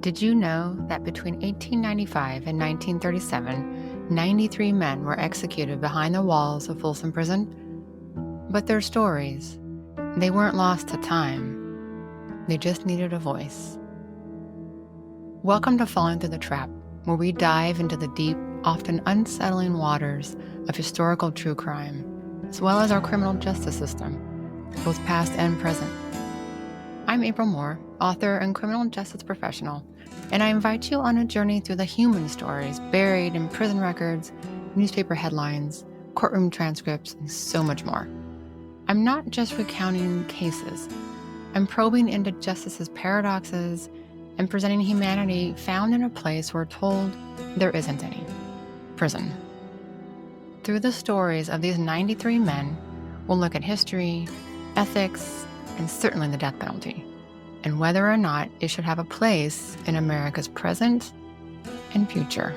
Did you know that between 1895 and 1937, 93 men were executed behind the walls of Folsom Prison? But their stories, they weren't lost to time. They just needed a voice. Welcome to Falling Through the Trap, where we dive into the deep, often unsettling waters of historical true crime, as well as our criminal justice system, both past and present. I'm Abe Willmore, author and criminal justice professional, and I invite you on a journey through the human stories buried in prison records, newspaper headlines, courtroom transcripts, and so much more. I'm not just recounting cases. I'm probing into justice's paradoxes and presenting humanity found in a place we're told there isn't any: prison. Through the stories of these 93 men, we'll look at history, ethics, and certainly the death penalty, and whether or not it should have a place in America's present and future.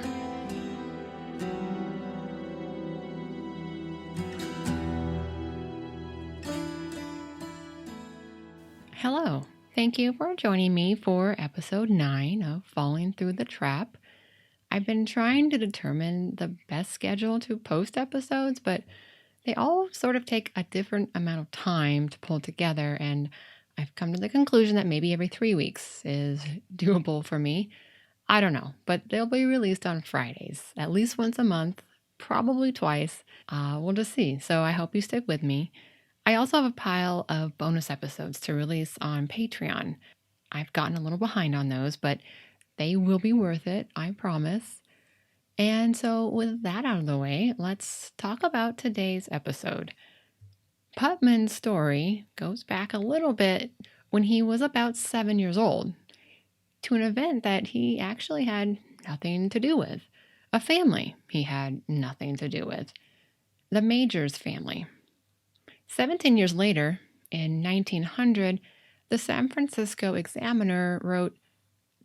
Hello, thank you for joining me for episode 9 of Falling Through the Trap. I've been trying to determine the best schedule to post episodes, but they all sort of take a different amount of time to pull together, and I've come to the conclusion that maybe every 3 weeks is doable for me. I don't know, but they'll be released on Fridays, at least once a month, probably twice. We'll just see, so I hope you stick with me. I also have a pile of bonus episodes to release on Patreon. I've gotten a little behind on those, but they will be worth it, I promise. And so with that out of the way, let's talk about today's episode. Puttman's story goes back a little bit when he was about 7 years old to an event that he actually had nothing to do with, a family he had nothing to do with, the Majors family. 17 years later, in 1900, the San Francisco Examiner wrote,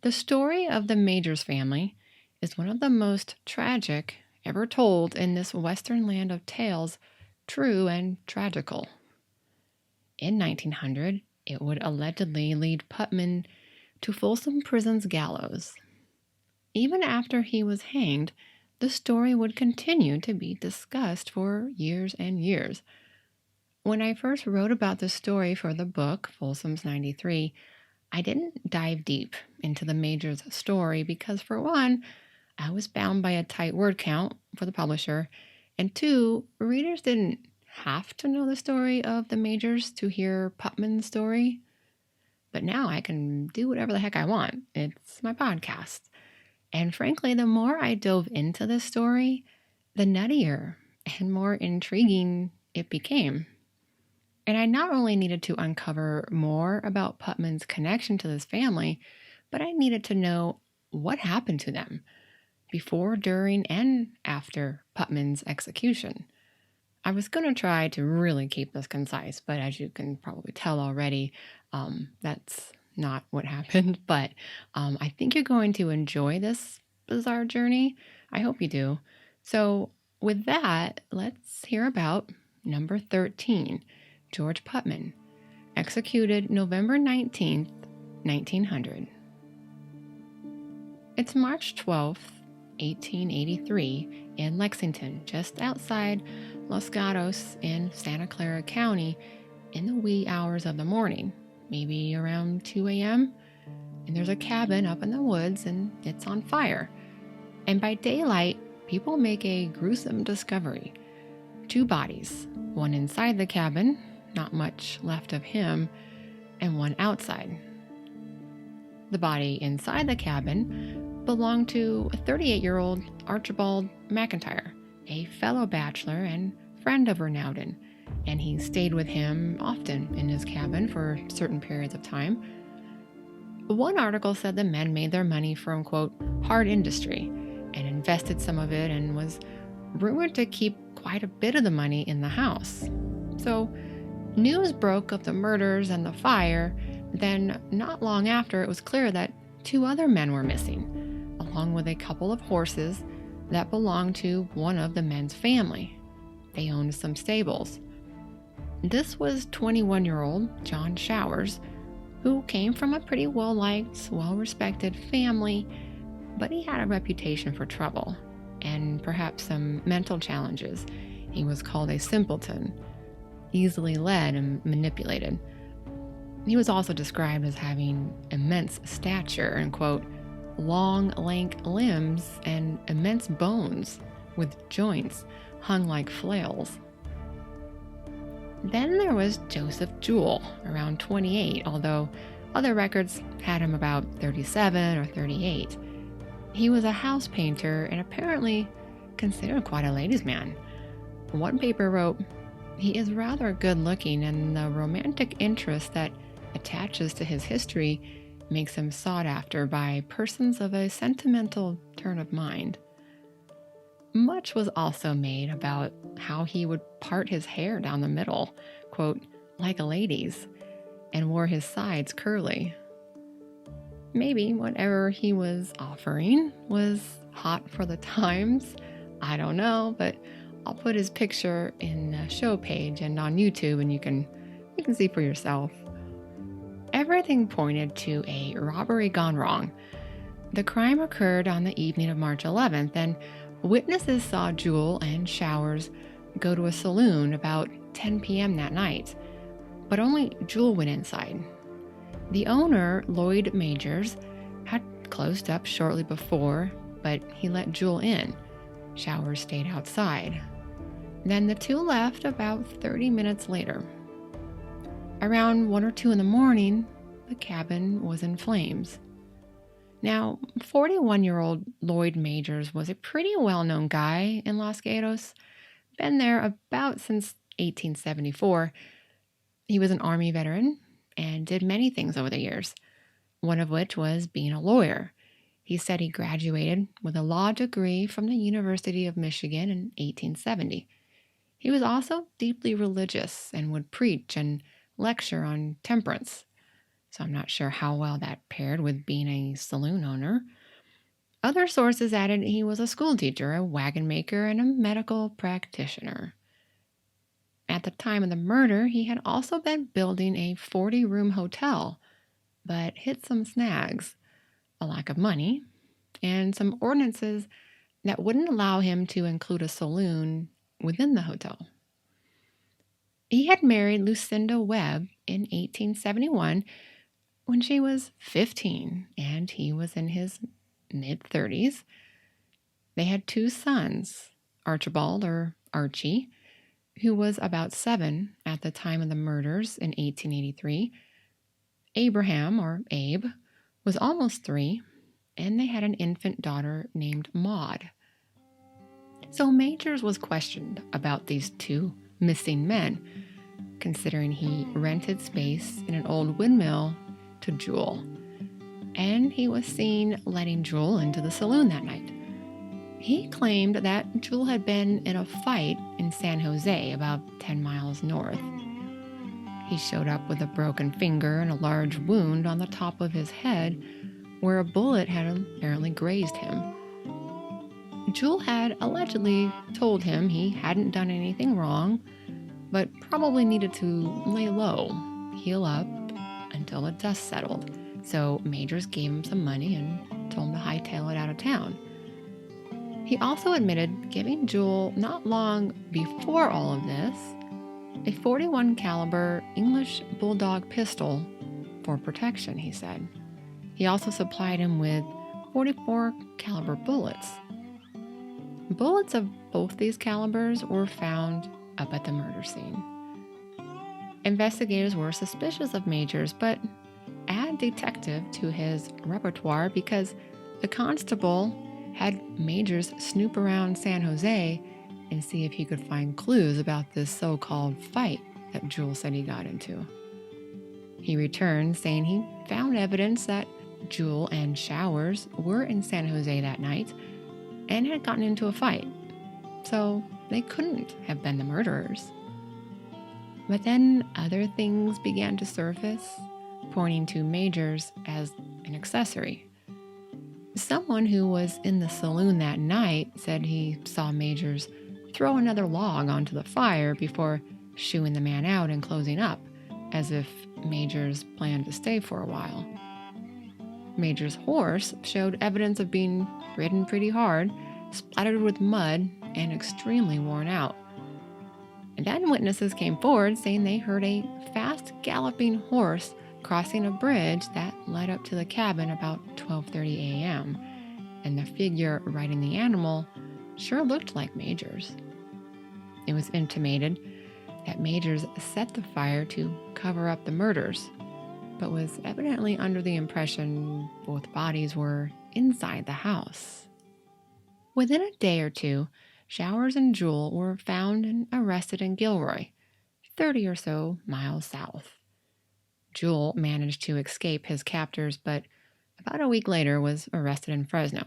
"The story of the Majors family is one of the most tragic ever told in this western land of tales, true and tragical." In 1900, it would allegedly lead Puttman to Folsom Prison's gallows. Even after he was hanged, the story would continue to be discussed for years and years. When I first wrote about the story for the book, Folsom's 93, I didn't dive deep into the Majors story because, for one, I was bound by a tight word count for the publisher, and two, readers didn't have to know the story of the Majors to hear Puttman's story. But now I can do whatever the heck I want. It's my podcast. And frankly, the more I dove into this story, the nuttier and more intriguing it became. And I not only needed to uncover more about Puttman's connection to this family, but I needed to know what happened to them before, during, and after Puttman's execution. I was going to try to really keep this concise, but as you can probably tell already, that's not what happened. But I think you're going to enjoy this bizarre journey. I hope you do. So with that, let's hear about number 13, George Puttman, executed November 19th, 1900. It's March 12th, 1883, in Lexington, just outside Los Gatos in Santa Clara County, in the wee hours of the morning, maybe around 2 a.m., and there's a cabin up in the woods, and it's on fire. And by daylight, people make a gruesome discovery. 2 bodies, one inside the cabin, not much left of him, and one outside. The body inside the cabin belonged to a 38-year-old Archibald McIntyre, a fellow bachelor and friend of Renouden, and he stayed with him often in his cabin for certain periods of time. One article said the men made their money from, quote, hard industry, and invested some of it, and was rumored to keep quite a bit of the money in the house. So news broke of the murders and the fire. Then, not long after, it was clear that 2 other men were missing, along with a couple of horses that belonged to one of the men's family. They owned some stables. This was 21-year-old John Showers, who came from a pretty well-liked, well-respected family, but he had a reputation for trouble and perhaps some mental challenges. He was called a simpleton, easily led and manipulated. He was also described as having immense stature and, quote, long, lank limbs and immense bones with joints hung like flails. Then there was Joseph Jewell, around 28, although other records had him about 37 or 38. He was a house painter and apparently considered quite a ladies' man. One paper wrote, "He is rather good looking, and the romantic interest that attaches to his history makes him sought after by persons of a sentimental turn of mind." Much was also made about how he would part his hair down the middle, quote, like a lady's, and wore his sides curly. Maybe whatever he was offering was hot for the times. I don't know, but I'll put his picture in the show page and on YouTube, and you can see for yourself. Everything pointed to a robbery gone wrong. The crime occurred on the evening of March 11th, and witnesses saw Jewell and Showers go to a saloon about 10 p.m. that night, but only Jewell went inside. The owner, Lloyd Majors, had closed up shortly before, but he let Jewell in. Showers stayed outside. Then the two left about 30 minutes later. Around 1 or 2 in the morning, the cabin was in flames. Now, 41-year-old Lloyd Majors was a pretty well-known guy in Los Gatos, been there about since 1874. He was an Army veteran and did many things over the years, one of which was being a lawyer. He said he graduated with a law degree from the University of Michigan in 1870. He was also deeply religious and would preach and lecture on temperance. So I'm not sure how well that paired with being a saloon owner. Other sources added he was a school teacher, a wagon maker, and a medical practitioner. At the time of the murder, he had also been building a 40-room hotel, but hit some snags, a lack of money, and some ordinances that wouldn't allow him to include a saloon within the hotel. He had married Lucinda Webb in 1871 when she was 15 and he was in his mid-30s. They had 2 sons, Archibald, or Archie, who was about 7 at the time of the murders in 1883. Abraham, or Abe, was almost 3, and they had an infant daughter named Maud. So Majors was questioned about these 2 missing men, considering he rented space in an old windmill to Jewell, and he was seen letting Jewell into the saloon that night. He claimed that Jewell had been in a fight in San Jose, about 10 miles north. He showed up with a broken finger and a large wound on the top of his head where a bullet had apparently grazed him. Jewell had allegedly told him he hadn't done anything wrong, but probably needed to lay low, heal up until the dust settled. So Majors gave him some money and told him to hightail it out of town. He also admitted giving Jewell, not long before all of this, a .41 caliber English bulldog pistol for protection, he said. He also supplied him with .44 caliber bullets. Bullets of both these calibers were found up at the murder scene. Investigators were suspicious of Majors, but add detective to his repertoire because the constable had Majors snoop around San Jose and see if he could find clues about this so-called fight that Jewell said he got into. He returned saying he found evidence that Jewell and Showers were in San Jose that night and had gotten into a fight, so they couldn't have been the murderers. But then other things began to surface, pointing to Majors as an accessory. Someone who was in the saloon that night said he saw Majors throw another log onto the fire before shooing the man out and closing up, as if Majors planned to stay for a while. Majors' horse showed evidence of being ridden pretty hard, splattered with mud, and extremely worn out. And then witnesses came forward saying they heard a fast galloping horse crossing a bridge that led up to the cabin about 12:30 a.m., and the figure riding the animal sure looked like Majors. It was intimated that Majors set the fire to cover up the murders, but was evidently under the impression both bodies were inside the house. Within a day or two, Showers and Jewell were found and arrested in Gilroy, 30 or so miles south. Jewell managed to escape his captors, but about a week later was arrested in Fresno.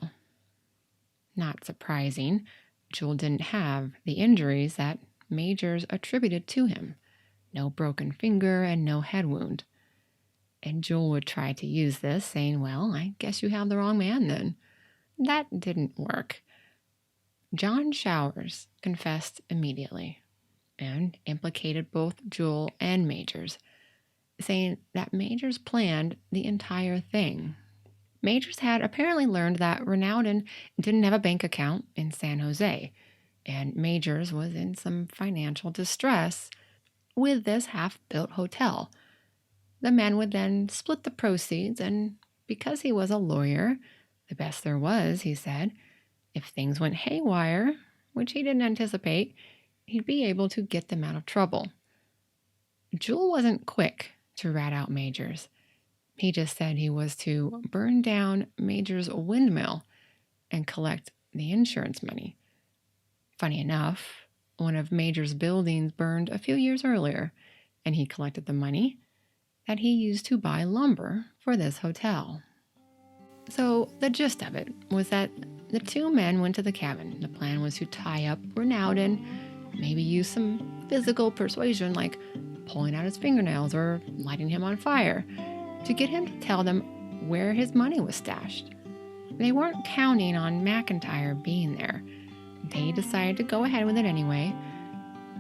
Not surprising, Jewell didn't have the injuries that Majors attributed to him. No broken finger and no head wound. And Jewell would try to use this, saying, "Well, I guess you have the wrong man then." That didn't work. John Showers confessed immediately and implicated both Jewell and Majors, saying that Majors planned the entire thing. Majors had apparently learned that Renaudin didn't have a bank account in San Jose, and Majors was in some financial distress with this half-built hotel. The men would then split the proceeds, and because he was a lawyer, the best there was, he said, if things went haywire, which he didn't anticipate, he'd be able to get them out of trouble. Jewell wasn't quick to rat out Majors. He just said he was to burn down Majors' windmill and collect the insurance money. Funny enough, one of Majors' buildings burned a few years earlier, and he collected the money that he used to buy lumber for this hotel. So the gist of it was that the two men went to the cabin. The plan was to tie up Renaudin, maybe use some physical persuasion like pulling out his fingernails or lighting him on fire to get him to tell them where his money was stashed. They weren't counting on McIntyre being there. They decided to go ahead with it anyway,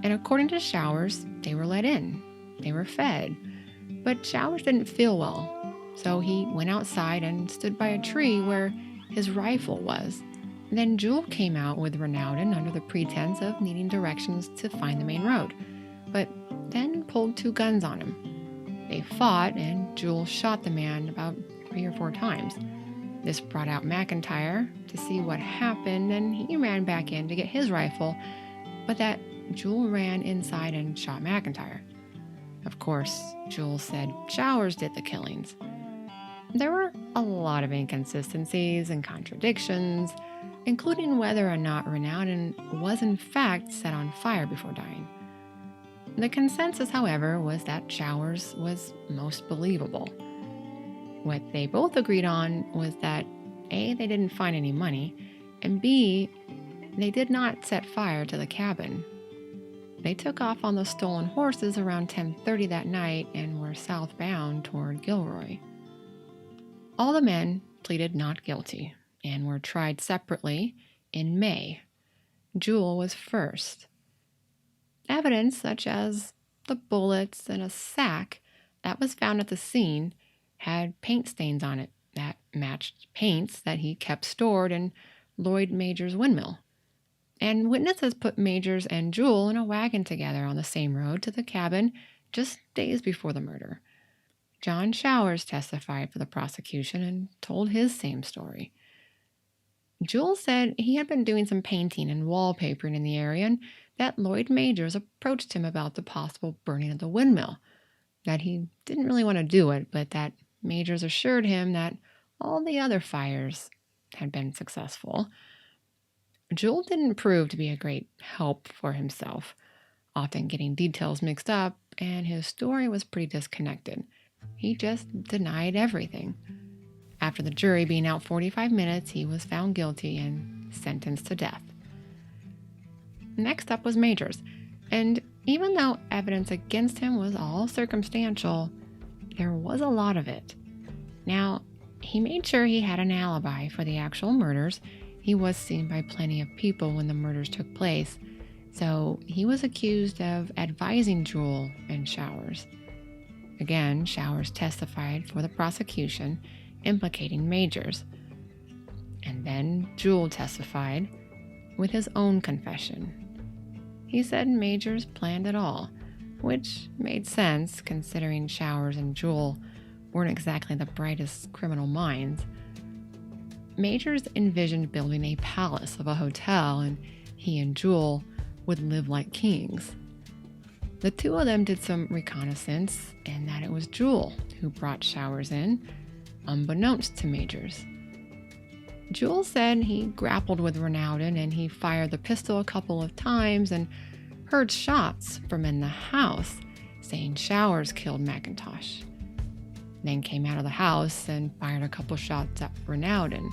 and according to Showers, they were let in. They were fed. But Showers didn't feel well, so he went outside and stood by a tree where his rifle was. Then Jewell came out with Renaudin under the pretense of needing directions to find the main road, but then pulled two guns on him. They fought, and Jewell shot the man about 3 or 4 times. This brought out McIntyre to see what happened, and he ran back in to get his rifle, but that Jewell ran inside and shot McIntyre. Of course, Jewell said Showers did the killings. There were a lot of inconsistencies and contradictions, including whether or not Renaudin was in fact set on fire before dying. The consensus, however, was that Showers was most believable. What they both agreed on was that A, they didn't find any money, and B, they did not set fire to the cabin. They took off on the stolen horses around 10:30 that night and were southbound toward Gilroy. All the men pleaded not guilty and were tried separately in May. Jewell was first. Evidence such as the bullets and a sack that was found at the scene had paint stains on it that matched paints that he kept stored in Lloyd Majors' windmill. And witnesses put Majors and Jewell in a wagon together on the same road to the cabin just days before the murder. John Showers testified for the prosecution and told his same story. Jewell said he had been doing some painting and wallpapering in the area and that Lloyd Majors approached him about the possible burning of the windmill, that he didn't really want to do it, but that Majors assured him that all the other fires had been successful. Jewell didn't prove to be a great help for himself, often getting details mixed up, and his story was pretty disconnected. He just denied everything. After the jury being out 45 minutes, he was found guilty and sentenced to death. Next up was Majors, and even though evidence against him was all circumstantial, there was a lot of it. Now, he made sure he had an alibi for the actual murders. He was seen by plenty of people when the murders took place, so he was accused of advising Jewell and Showers. Again, Showers testified for the prosecution, implicating Majors. And then Jewell testified with his own confession. He said Majors planned it all, which made sense considering Showers and Jewell weren't exactly the brightest criminal minds. Majors envisioned building a palace of a hotel, and he and Jewell would live like kings. The two of them did some reconnaissance, and that it was Jewell who brought Showers in, unbeknownst to Majors. Jewell said he grappled with Ronaldin and he fired the pistol a couple of times and heard shots from in the house, saying Showers killed McIntosh. Then came out of the house and fired a couple shots at Ronaldin.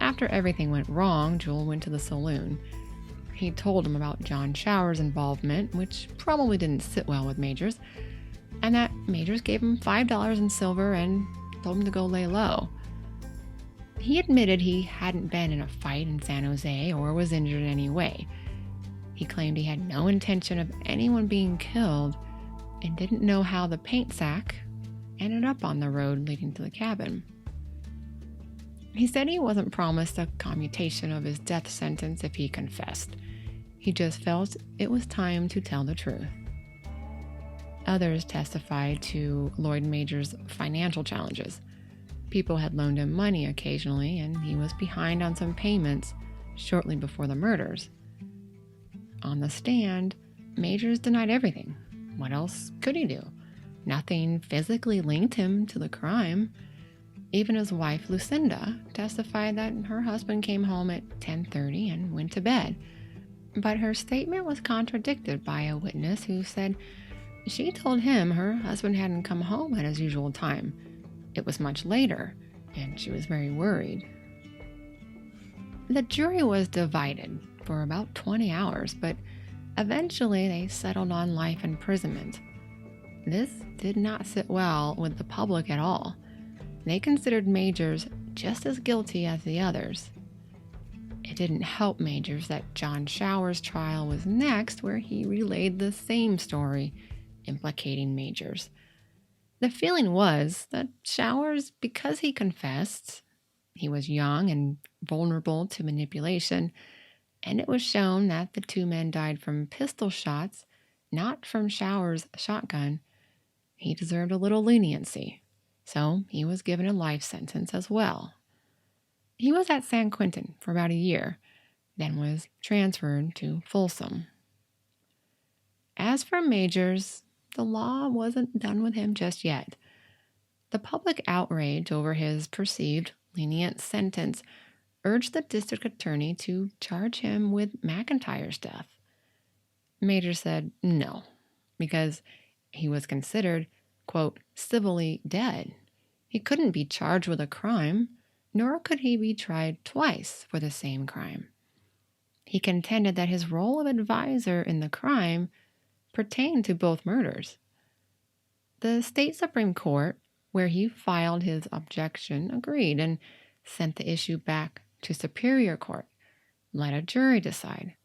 After everything went wrong, Jewell went to the saloon. He told him about John Showers' involvement, which probably didn't sit well with Majors, and that Majors gave him $5 in silver and told him to go lay low. He admitted he hadn't been in a fight in San Jose or was injured in any way. He claimed he had no intention of anyone being killed and didn't know how the paint sack ended up on the road leading to the cabin. He said he wasn't promised a commutation of his death sentence if he confessed. He just felt it was time to tell the truth. Others testified to Lloyd Majors' financial challenges. People had loaned him money occasionally, and he was behind on some payments shortly before the murders. On the stand, Majors denied everything. What else could he do? Nothing physically linked him to the crime. Even his wife, Lucinda, testified that her husband came home at 10:30 and went to bed. But her statement was contradicted by a witness who said she told him her husband hadn't come home at his usual time. It was much later, and she was very worried. The jury was divided for about 20 hours, but eventually they settled on life imprisonment. This did not sit well with the public at all. They considered Majors just as guilty as the others. It didn't help Majors that John Showers' trial was next, where he relayed the same story, implicating Majors. The feeling was that Showers, because he confessed, he was young and vulnerable to manipulation, and it was shown that the two men died from pistol shots, not from Showers' shotgun. He deserved a little leniency, so he was given a life sentence as well. He was at San Quentin for about a year, then was transferred to Folsom. As for Majors, the law wasn't done with him just yet. The public outrage over his perceived lenient sentence urged the district attorney to charge him with McIntyre's death. Majors said no, because he was considered, quote, civilly dead. He couldn't be charged with a crime, nor could he be tried twice for the same crime. He contended that his role of advisor in the crime pertained to both murders. The state Supreme Court, where he filed his objection, agreed and sent the issue back to Superior Court, let a jury decide.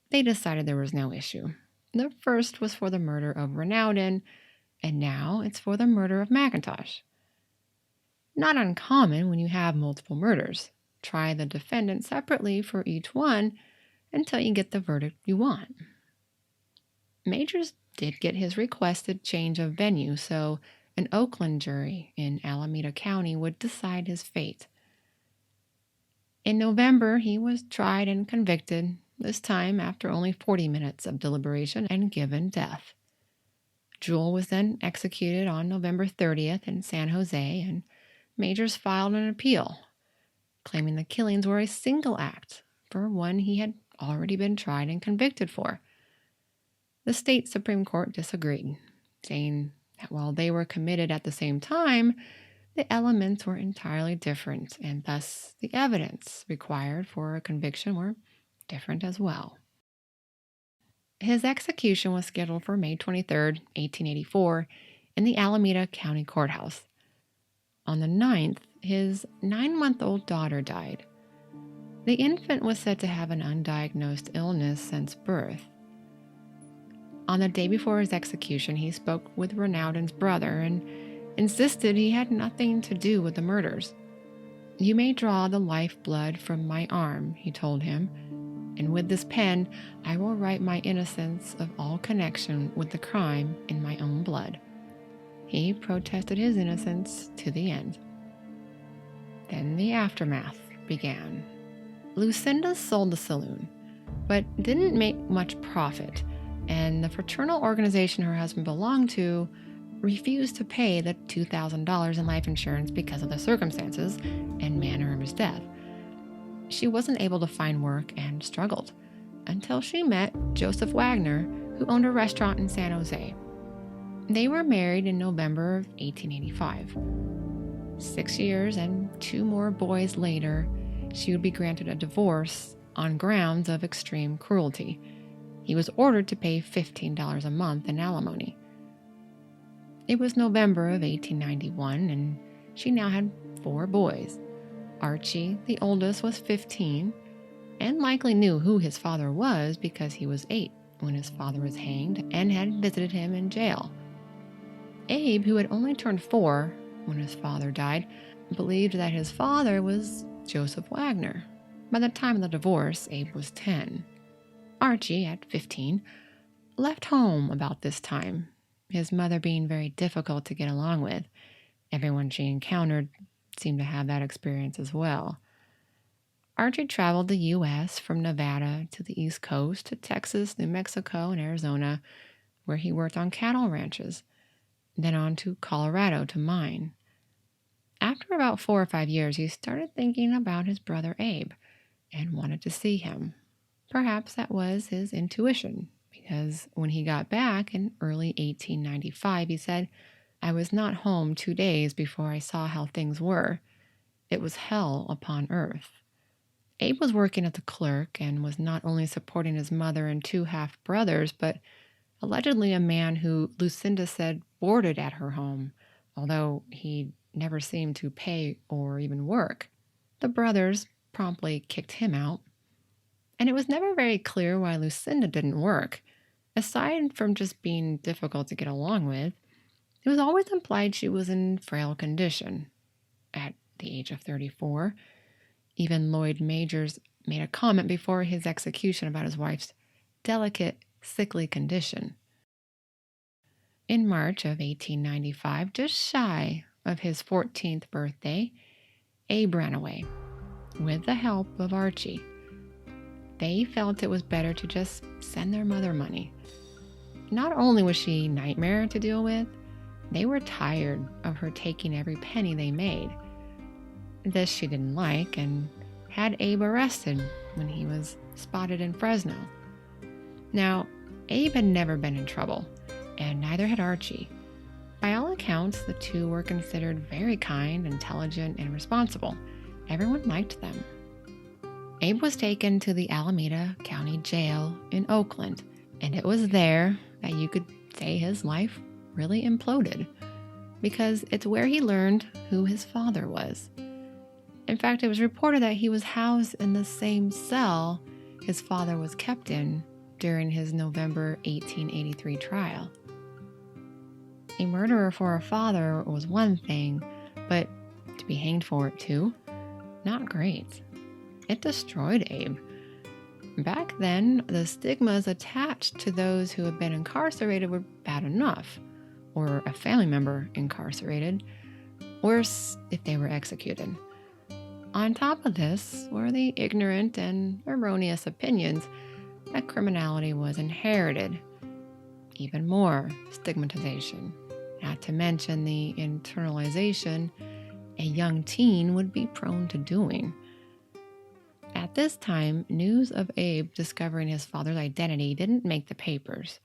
They decided there was no issue. The first was for the murder of Ronaldin, and now it's for the murder of McIntosh. Not uncommon when you have multiple murders. Try the defendant separately for each one until you get the verdict you want. Majors did get his requested change of venue, so an Oakland jury in Alameda County would decide his fate. In November, he was tried and convicted, this time after only 40 minutes of deliberation, and given death. Jewell was then executed on November 30th in San Jose, and Majors filed an appeal, claiming the killings were a single act for one he had already been tried and convicted for. The state Supreme Court disagreed, saying that while they were committed at the same time, the elements were entirely different, and thus the evidence required for a conviction were different as well. His execution was scheduled for May 23, 1884, in the Alameda County Courthouse. On the 9th, his 9-month-old daughter died. The infant was said to have an undiagnosed illness since birth. On the day before his execution, he spoke with Renaudin's brother and insisted he had nothing to do with the murders. "You may draw the lifeblood from my arm," he told him, "and with this pen I will write my innocence of all connection with the crime in my own blood." He protested his innocence to the end. Then the aftermath began. Lucinda sold the saloon, but didn't make much profit, and the fraternal organization her husband belonged to refused to pay the $2,000 in life insurance because of the circumstances and manner of his death. She wasn't able to find work and struggled until she met Joseph Wagner, who owned a restaurant in San Jose. They were married in November of 1885. 6 years and 2 more boys later, she would be granted a divorce on grounds of extreme cruelty. He was ordered to pay $15 a month in alimony. It was November of 1891, and she now had 4 boys. Archie, the oldest, was 15, and likely knew who his father was because he was 8 when his father was hanged and had visited him in jail. Abe, who had only turned 4 when his father died, believed that his father was Joseph Wagner. By the time of the divorce, Abe was 10. Archie, at 15, left home about this time, his mother being very difficult to get along with. Everyone she encountered seemed to have that experience as well. Archie traveled the U.S. from Nevada to the East Coast to Texas, New Mexico, and Arizona, where he worked on cattle ranches, then on to Colorado to mine. After about 4 or 5 years, he started thinking about his brother Abe and wanted to see him. Perhaps that was his intuition, because when he got back in early 1895, he said, "I was not home 2 days before I saw how things were. It was hell upon earth." Abe was working as a clerk and was not only supporting his mother and 2 half-brothers, but allegedly a man who Lucinda said boarded at her home, although he never seemed to pay or even work. The brothers promptly kicked him out. And it was never very clear why Lucinda didn't work. Aside from just being difficult to get along with, it was always implied she was in frail condition. At the age of 34, even Lloyd Majors made a comment before his execution about his wife's delicate, sickly condition. In March of 1895, just shy of his 14th birthday, Abe ran away, with the help of Archie. They felt it was better to just send their mother money. Not only was she a nightmare to deal with, they were tired of her taking every penny they made. This she didn't like and had Abe arrested when he was spotted in Fresno. Now, Abe had never been in trouble, and neither had Archie. By all accounts, the 2 were considered very kind, intelligent, and responsible. Everyone liked them. Abe was taken to the Alameda County Jail in Oakland, and it was there that you could say his life really imploded, because it's where he learned who his father was. In fact, it was reported that he was housed in the same cell his father was kept in during his November 1883 trial. A murderer for a father was one thing, but to be hanged for it too? Not great. It destroyed Abe. Back then, the stigmas attached to those who had been incarcerated were bad enough, or a family member incarcerated, worse if they were executed. On top of this were the ignorant and erroneous opinions that criminality was inherited. Even more stigmatization, not to mention the internalization a young teen would be prone to doing. At this time, news of Abe discovering his father's identity didn't make the papers.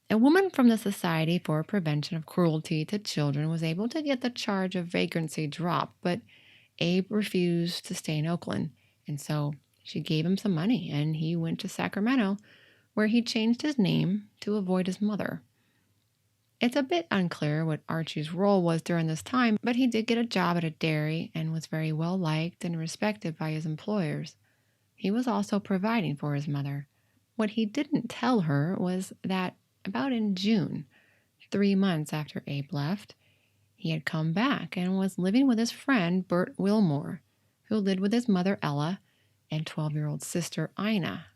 A woman from the Society for Prevention of Cruelty to Children was able to get the charge of vagrancy dropped, but Abe refused to stay in Oakland, and so she gave him some money, and he went to Sacramento, where he changed his name to avoid his mother. It's a bit unclear what Archie's role was during this time, but he did get a job at a dairy and was very well liked and respected by his employers. He was also providing for his mother. What he didn't tell her was that about in June, 3 months after Abe left, he had come back and was living with his friend Bert Willmore, who lived with his mother Ella and 12-year-old sister Ina.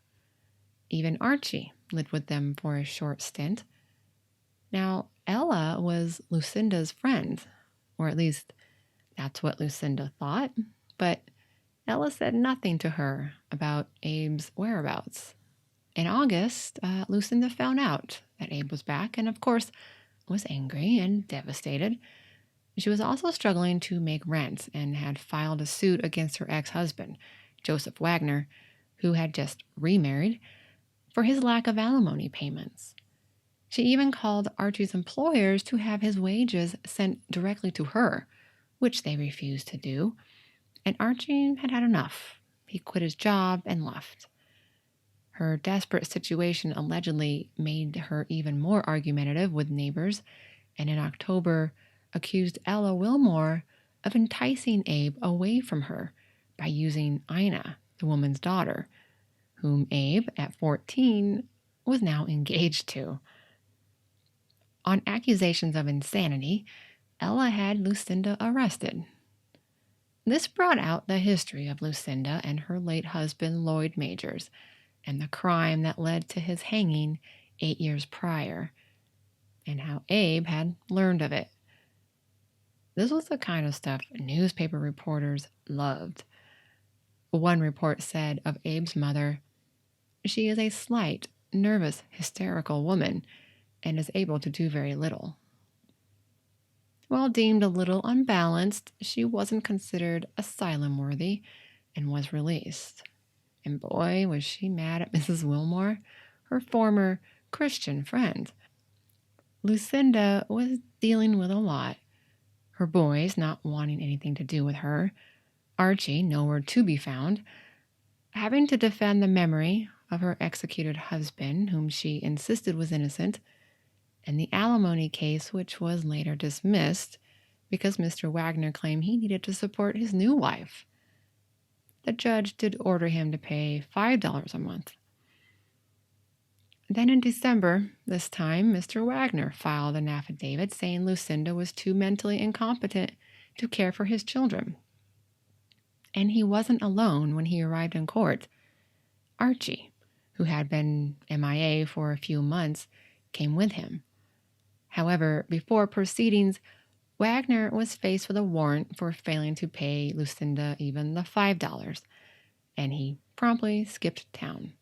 Even Archie lived with them for a short stint. Now, Ella was Lucinda's friend, or at least that's what Lucinda thought, but Ella said nothing to her about Abe's whereabouts. In August, Lucinda found out that Abe was back and, of course, was angry and devastated. She was also struggling to make rent and had filed a suit against her ex-husband, Joseph Wagner, who had just remarried, for his lack of alimony payments. She even called Archie's employers to have his wages sent directly to her, which they refused to do, and Archie had had enough. He quit his job and left. Her desperate situation allegedly made her even more argumentative with neighbors, and in October accused Ella Willmore of enticing Abe away from her by using Ina, the woman's daughter, whom Abe, at 14, was now engaged to. On accusations of insanity, Ella had Lucinda arrested. This brought out the history of Lucinda and her late husband Lloyd Majors, and the crime that led to his hanging 8 years prior, and how Abe had learned of it. This was the kind of stuff newspaper reporters loved. One report said of Abe's mother, "She is a slight, nervous, hysterical woman and is able to do very little." While deemed a little unbalanced, she wasn't considered asylum-worthy and was released. And boy, was she mad at Mrs. Willmore, her former Christian friend. Lucinda was dealing with a lot. Her boys not wanting anything to do with her, Archie nowhere to be found, having to defend the memory of her executed husband, whom she insisted was innocent, and the alimony case, which was later dismissed because Mr. Wagner claimed he needed to support his new wife. The judge did order him to pay $5 a month. Then in December, this time, Mr. Wagner filed an affidavit saying Lucinda was too mentally incompetent to care for his children. And he wasn't alone when he arrived in court. Archie, who had been MIA for a few months, came with him. However, before proceedings, Wagner was faced with a warrant for failing to pay Lucinda even the $5, and he promptly skipped town.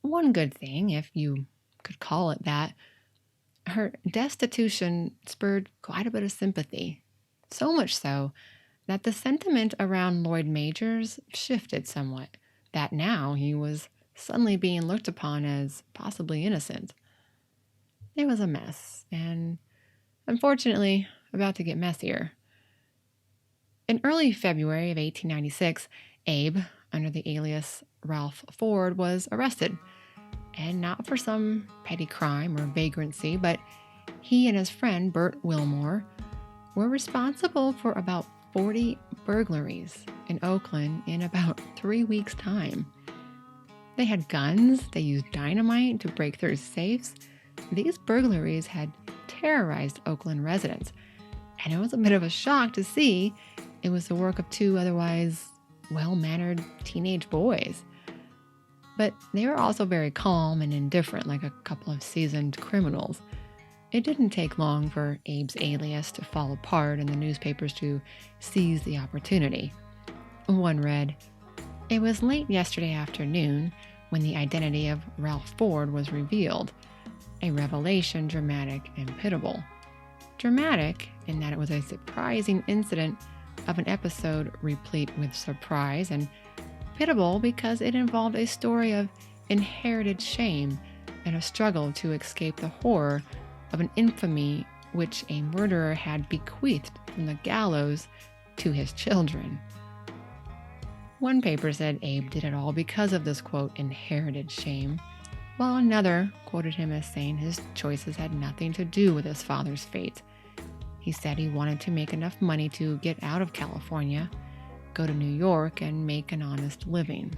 One good thing, if you could call it that, her destitution spurred quite a bit of sympathy, so much so that the sentiment around Lloyd Majors shifted somewhat, that now he was suddenly being looked upon as possibly innocent. It was a mess, and unfortunately, about to get messier. In early February of 1896, Abe, under the alias Ralph Ford, was arrested, and not for some petty crime or vagrancy, but he and his friend Bert Willmore were responsible for about 40 burglaries in Oakland in about 3 weeks' time. They had guns, they used dynamite to break through safes. These burglaries had terrorized Oakland residents, and it was a bit of a shock to see it was the work of two otherwise well-mannered teenage boys. But they were also very calm and indifferent, like a couple of seasoned criminals. It didn't take long for Abe's alias to fall apart and the newspapers to seize the opportunity. One read, "It was late yesterday afternoon when the identity of Ralph Ford was revealed. A revelation dramatic and pitiable." Dramatic in that it was a surprising incident of an episode replete with surprise, and pitiable because it involved a story of inherited shame and a struggle to escape the horror of an infamy which a murderer had bequeathed from the gallows to his children. One paper said Abe did it all because of this, quote, inherited shame, while another quoted him as saying his choices had nothing to do with his father's fate. He said he wanted to make enough money to get out of California, go to New York, and make an honest living.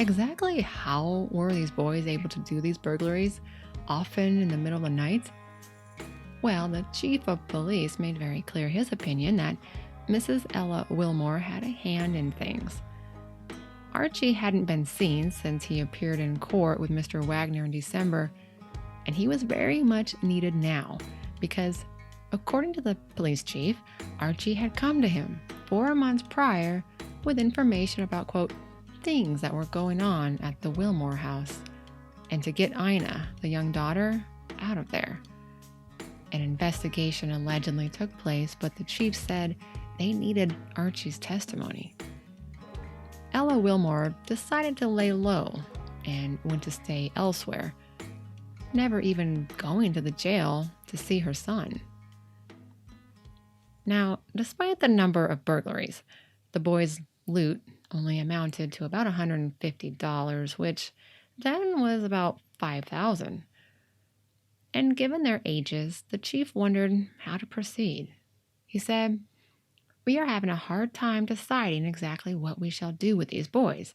Exactly how were these boys able to do these burglaries, often in the middle of the night? Well, the chief of police made very clear his opinion that Mrs. Ella Willmore had a hand in things. Archie hadn't been seen since he appeared in court with Mr. Wagner in December, and he was very much needed now because, according to the police chief, Archie had come to him 4 months prior with information about, quote, things that were going on at the Willmore house, and to get Ina, the young daughter, out of there. An investigation allegedly took place, but the chief said they needed Archie's testimony. Ella Willmore decided to lay low and went to stay elsewhere, never even going to the jail to see her son. Now, despite the number of burglaries, the boys' loot only amounted to about $150, which then was about $5,000. And given their ages, the chief wondered how to proceed. He said, "We are having a hard time deciding exactly what we shall do with these boys.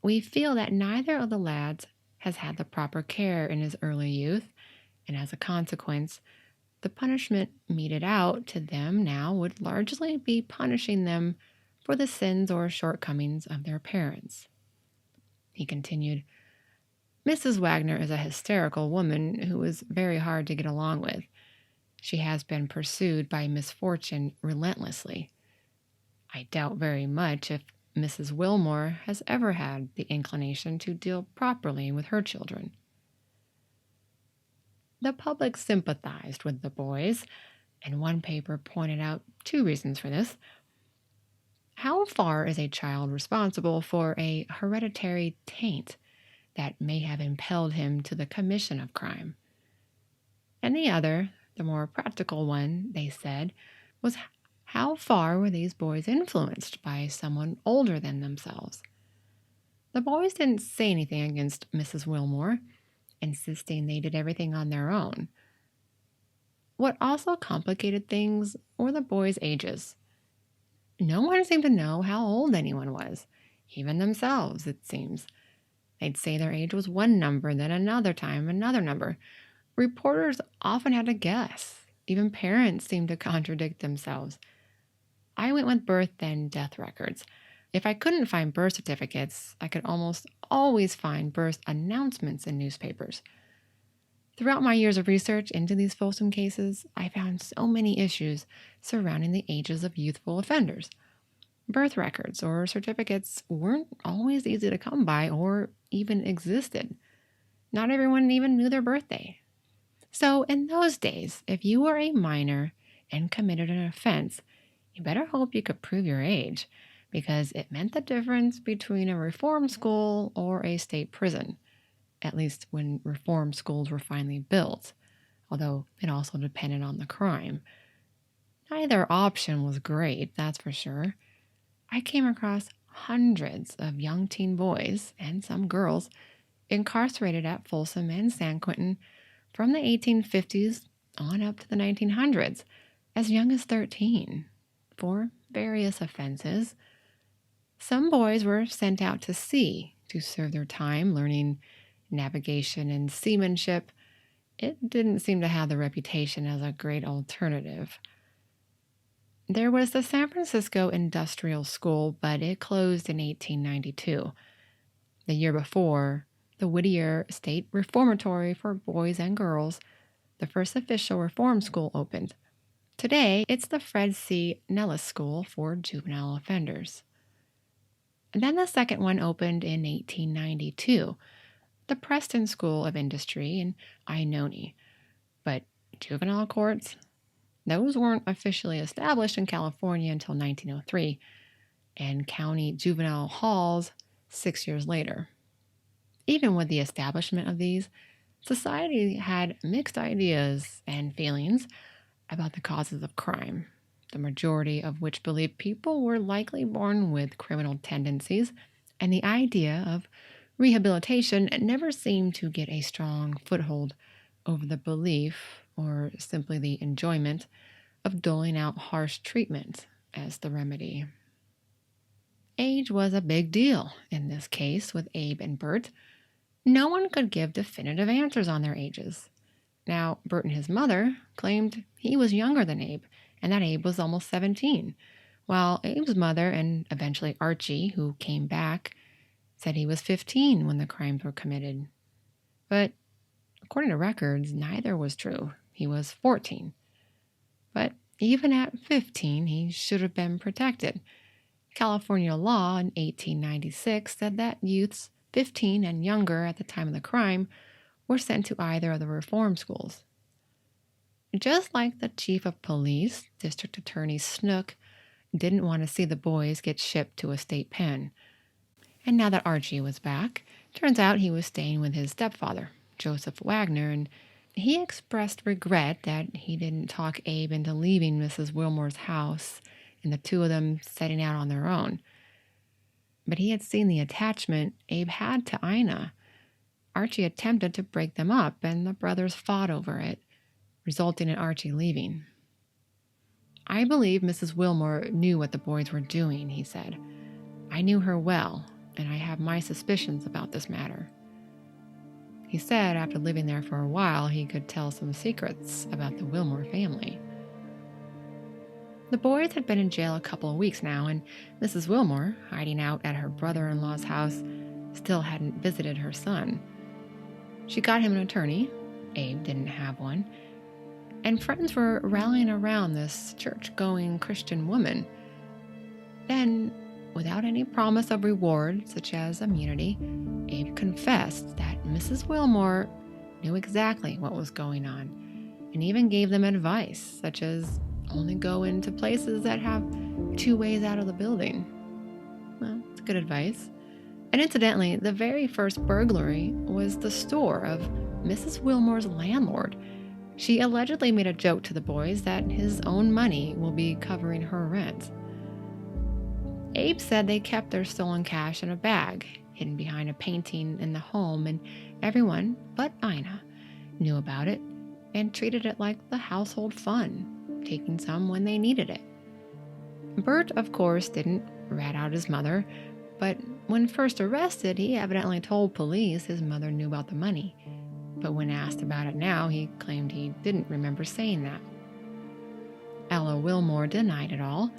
We feel that neither of the lads has had the proper care in his early youth, and as a consequence, the punishment meted out to them now would largely be punishing them for the sins or shortcomings of their parents." He continued, "Mrs. Wagner is a hysterical woman who is very hard to get along with. She has been pursued by misfortune relentlessly. I doubt very much if Mrs. Willmore has ever had the inclination to deal properly with her children." The public sympathized with the boys, and one paper pointed out 2 reasons for this. How far is a child responsible for a hereditary taint that may have impelled him to the commission of crime? And the other, the more practical one, they said, was how far were these boys influenced by someone older than themselves? The boys didn't say anything against Mrs. Willmore, insisting they did everything on their own. What also complicated things were the boys' ages. No one seemed to know how old anyone was, even themselves, it seems. They'd say their age was one number, then another time another number. Reporters often had to guess. Even parents seemed to contradict themselves. I went with birth and death records. If I couldn't find birth certificates, I could almost always find birth announcements in newspapers. Throughout my years of research into these Folsom cases, I found so many issues surrounding the ages of youthful offenders. Birth records or certificates weren't always easy to come by or even existed. Not everyone even knew their birthday. So in those days, if you were a minor and committed an offense, you better hope you could prove your age, because it meant the difference between a reform school or a state prison, at least when reform schools were finally built, although it also depended on the crime. Neither option was great, that's for sure. I came across hundreds of young teen boys, and some girls, incarcerated at Folsom and San Quentin from the 1850s on up to the 1900s, as young as 13, for various offenses. Some boys were sent out to sea to serve their time learning navigation and seamanship. It didn't seem to have the reputation as a great alternative. There was the San Francisco Industrial School, but it closed in 1892. The year before, the Whittier State Reformatory for Boys and Girls, the first official reform school, opened. Today, it's the Fred C. Nellis School for juvenile offenders. And then the second one opened in 1892, the Preston School of Industry in Ioannoni. But juvenile courts, those weren't officially established in California until 1903, and county juvenile halls 6 years later. Even with the establishment of these, society had mixed ideas and feelings about the causes of crime, the majority of which believed people were likely born with criminal tendencies, and the idea of rehabilitation never seemed to get a strong foothold over the belief, or simply the enjoyment, of doling out harsh treatment as the remedy. Age was a big deal in this case with Abe and Bert. No one could give definitive answers on their ages. Now, Bert and his mother claimed he was younger than Abe and that Abe was almost 17, while Abe's mother and eventually Archie, who came back, said he was 15 when the crimes were committed. But according to records, neither was true. He was 14. But even at 15, he should have been protected. California law in 1896 said that youths 15 and younger at the time of the crime were sent to either of the reform schools. Just like the chief of police, District Attorney Snook didn't want to see the boys get shipped to a state pen. And now that Archie was back, turns out he was staying with his stepfather, Joseph Wagner, and he expressed regret that he didn't talk Abe into leaving Mrs. Willmore's house and the two of them setting out on their own. But he had seen the attachment Abe had to Ina. Archie attempted to break them up, and the brothers fought over it, resulting in Archie leaving. I believe Mrs. Willmore knew what the boys were doing, he said. I knew her well, and I have my suspicions about this matter. He said after living there for a while, he could tell some secrets about the Willmore family. The boys had been in jail a couple of weeks now, and Mrs. Willmore, hiding out at her brother-in-law's house, still hadn't visited her son. She got him an attorney. Abe didn't have one. And friends were rallying around this church-going Christian woman. Then, without any promise of reward, such as immunity, Abe confessed that Mrs. Willmore knew exactly what was going on, and even gave them advice, such as only go into places that have 2 ways out of the building. Well, it's good advice. And incidentally, the very first burglary was the store of Mrs. Willmore's landlord. She allegedly made a joke to the boys that his own money will be covering her rent. Abe said they kept their stolen cash in a bag, hidden behind a painting in the home, and everyone but Ina knew about it and treated it like the household fun, taking some when they needed it. Bert, of course, didn't rat out his mother, but when first arrested, he evidently told police his mother knew about the money. But when asked about it now, he claimed he didn't remember saying that. Ella Willmore denied it all,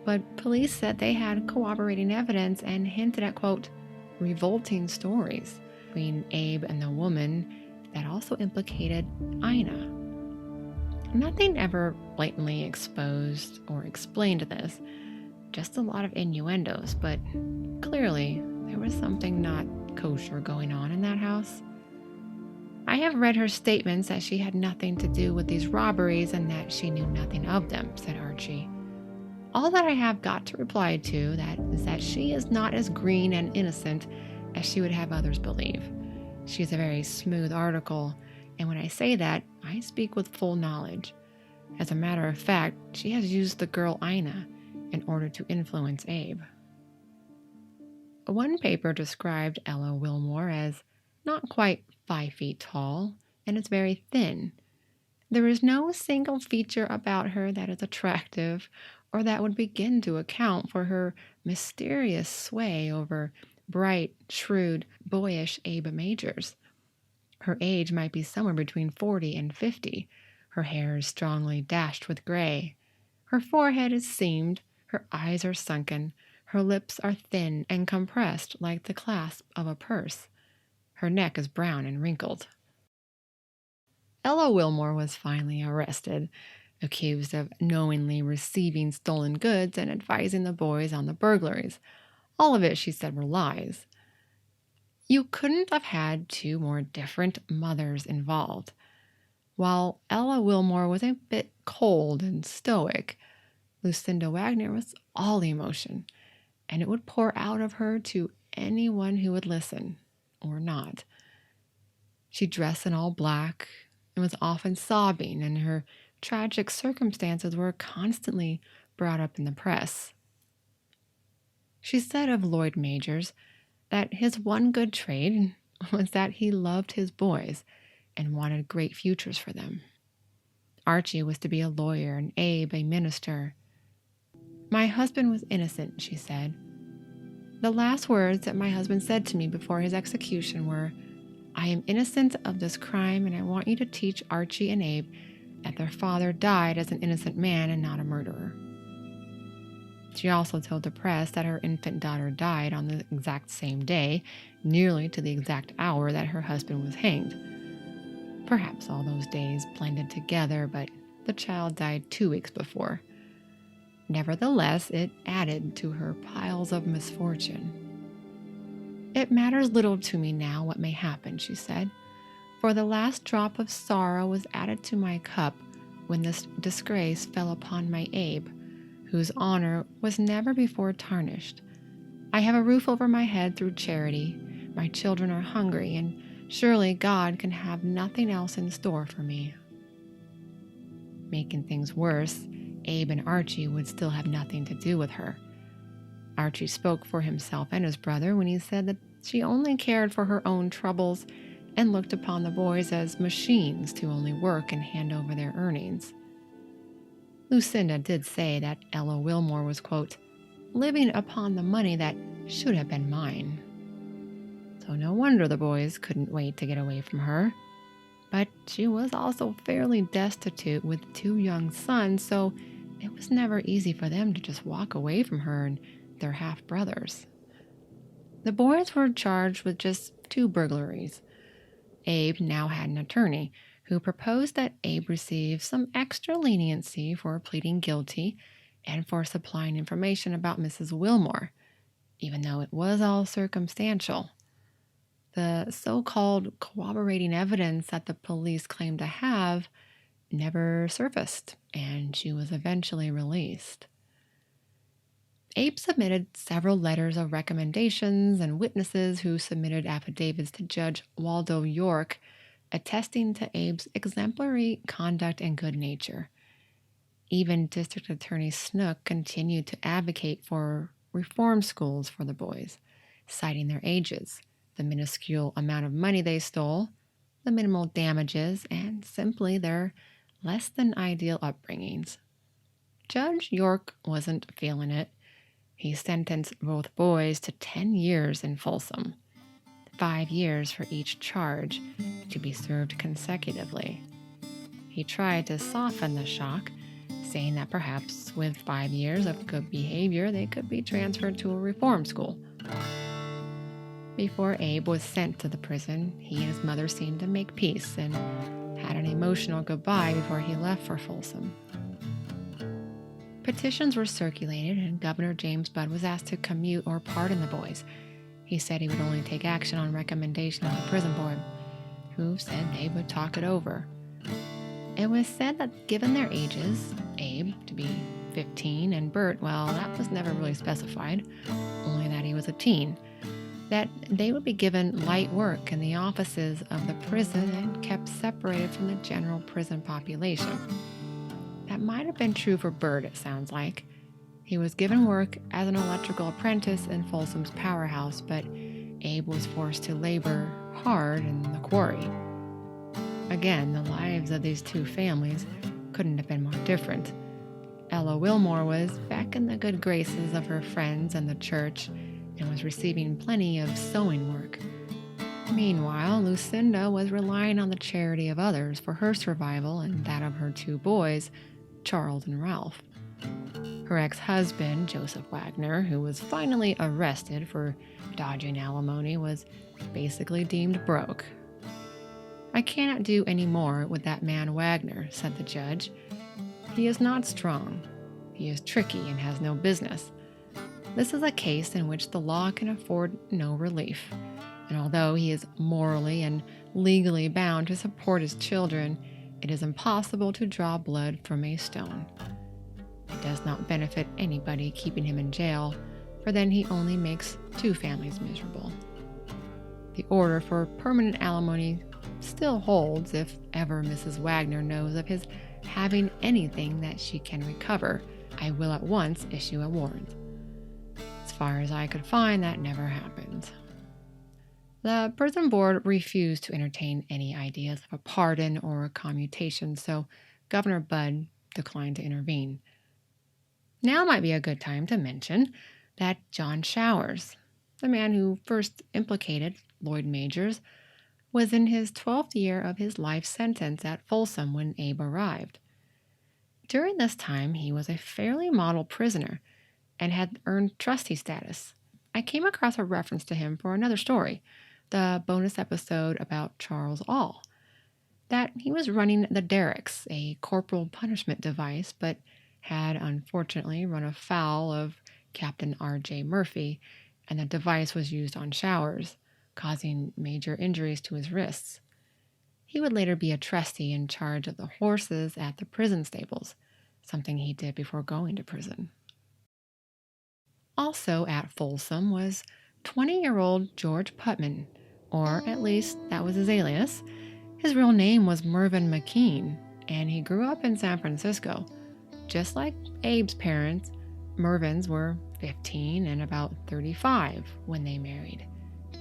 but police said they had corroborating evidence and hinted at, quote, revolting stories between Abe and the woman that also implicated Ina. Nothing ever blatantly exposed or explained this, just a lot of innuendos, but clearly there was something not kosher going on in that house. I have read her statements that she had nothing to do with these robberies and that she knew nothing of them, said Archie. All that I have got to reply to that is that she is not as green and innocent as she would have others believe. She is a very smooth article, and when I say that, I speak with full knowledge. As a matter of fact, she has used the girl Ina in order to influence Abe. One paper described Ella Willmore as not quite 5 feet tall, and is very thin. There is no single feature about her that is attractive or that would begin to account for her mysterious sway over bright, shrewd, boyish Abe Majors. Her age might be somewhere between 40 and 50. Her hair is strongly dashed with gray. Her forehead is seamed, her eyes are sunken, her lips are thin and compressed like the clasp of a purse. Her neck is brown and wrinkled. Ella Willmore was finally arrested, accused of knowingly receiving stolen goods and advising the boys on the burglaries. All of it, she said, were lies. You couldn't have had 2 more different mothers involved. While Ella Willmore was a bit cold and stoic, Lucinda Wagner was all emotion, and it would pour out of her to anyone who would listen, or not. She dressed in all black and was often sobbing, and her tragic circumstances were constantly brought up in the press. She said of Lloyd Majors that his one good trait was that he loved his boys and wanted great futures for them. Archie was to be a lawyer and Abe a minister. My husband was innocent, she said. The last words that my husband said to me before his execution were, "I am innocent of this crime, and I want you to teach Archie and Abe that their father died as an innocent man and not a murderer." She also told the press that her infant daughter died on the exact same day, nearly to the exact hour that her husband was hanged. Perhaps all those days blended together, but the child died 2 weeks before. Nevertheless, it added to her piles of misfortune. "It matters little to me now what may happen," she said, "for the last drop of sorrow was added to my cup when this disgrace fell upon my Abe, whose honor was never before tarnished. I have a roof over my head through charity, my children are hungry, and surely God can have nothing else in store for me." Making things worse, Abe and Archie would still have nothing to do with her. Archie spoke for himself and his brother when he said that she only cared for her own troubles and looked upon the boys as machines to only work and hand over their earnings. Lucinda did say that Ella Willmore was, quote, "living upon the money that should have been mine." So no wonder the boys couldn't wait to get away from her. But she was also fairly destitute with 2 young sons, so it was never easy for them to just walk away from her and their half-brothers. The boys were charged with just 2 burglaries. Abe now had an attorney who proposed that Abe receive some extra leniency for pleading guilty and for supplying information about Mrs. Willmore, even though it was all circumstantial. The so-called corroborating evidence that the police claimed to have never surfaced, and she was eventually released. Abe submitted several letters of recommendations and witnesses who submitted affidavits to Judge Waldo York attesting to Abe's exemplary conduct and good nature. Even District Attorney Snook continued to advocate for reform schools for the boys, citing their ages, the minuscule amount of money they stole, the minimal damages, and simply their less than ideal upbringings. Judge York wasn't feeling it. He sentenced both boys to 10 years in Folsom, 5 years for each charge, to be served consecutively. He tried to soften the shock, saying that perhaps with 5 years of good behavior, they could be transferred to a reform school. Before Abe was sent to the prison, he and his mother seemed to make peace and had an emotional goodbye before he left for Folsom. Petitions were circulated, and Governor James Budd was asked to commute or pardon the boys. He said he would only take action on recommendation of the prison board, who said they would talk it over. It was said that given their ages, Abe to be 15 and Bert, well, that was never really specified, only that he was a teen, that they would be given light work in the offices of the prison and kept separated from the general prison population. That might have been true for Bert, it sounds like. He was given work as an electrical apprentice in Folsom's powerhouse, but Abe was forced to labor hard in the quarry. Again, the lives of these 2 families couldn't have been more different. Ella Willmore was back in the good graces of her friends and the church and was receiving plenty of sewing work. Meanwhile, Lucinda was relying on the charity of others for her survival and that of her 2 boys, Charles and Ralph. Her ex-husband, Joseph Wagner, who was finally arrested for dodging alimony, was basically deemed broke. "I cannot do any more with that man Wagner," said the judge. "He is not strong. He is tricky and has no business. This is a case in which the law can afford no relief, and although he is morally and legally bound to support his children, it is impossible to draw blood from a stone. It does not benefit anybody keeping him in jail, for then he only makes 2 families miserable. The order for permanent alimony still holds if ever Mrs. Wagner knows of his having anything that she can recover. I will at once issue a warrant." As far as I could find, that never happened. The prison board refused to entertain any ideas of a pardon or a commutation, so Governor Budd declined to intervene. Now might be a good time to mention that John Showers, the man who first implicated Lloyd Majors, was in his 12th year of his life sentence at Folsom when Abe arrived. During this time, he was a fairly model prisoner and had earned trustee status. I came across a reference to him for another story, the bonus episode about Charles All, that he was running the derricks, a corporal punishment device, but had unfortunately run afoul of Captain R.J. Murphy, and the device was used on showers, causing major injuries to his wrists. He would later be a trustee in charge of the horses at the prison stables, something he did before going to prison. Also at Folsom was 20-year-old George Puttman, or at least that was his alias. His real name was Mervin McKean, and he grew up in San Francisco. Just like Abe's parents, Mervin's were 15 and about 35 when they married.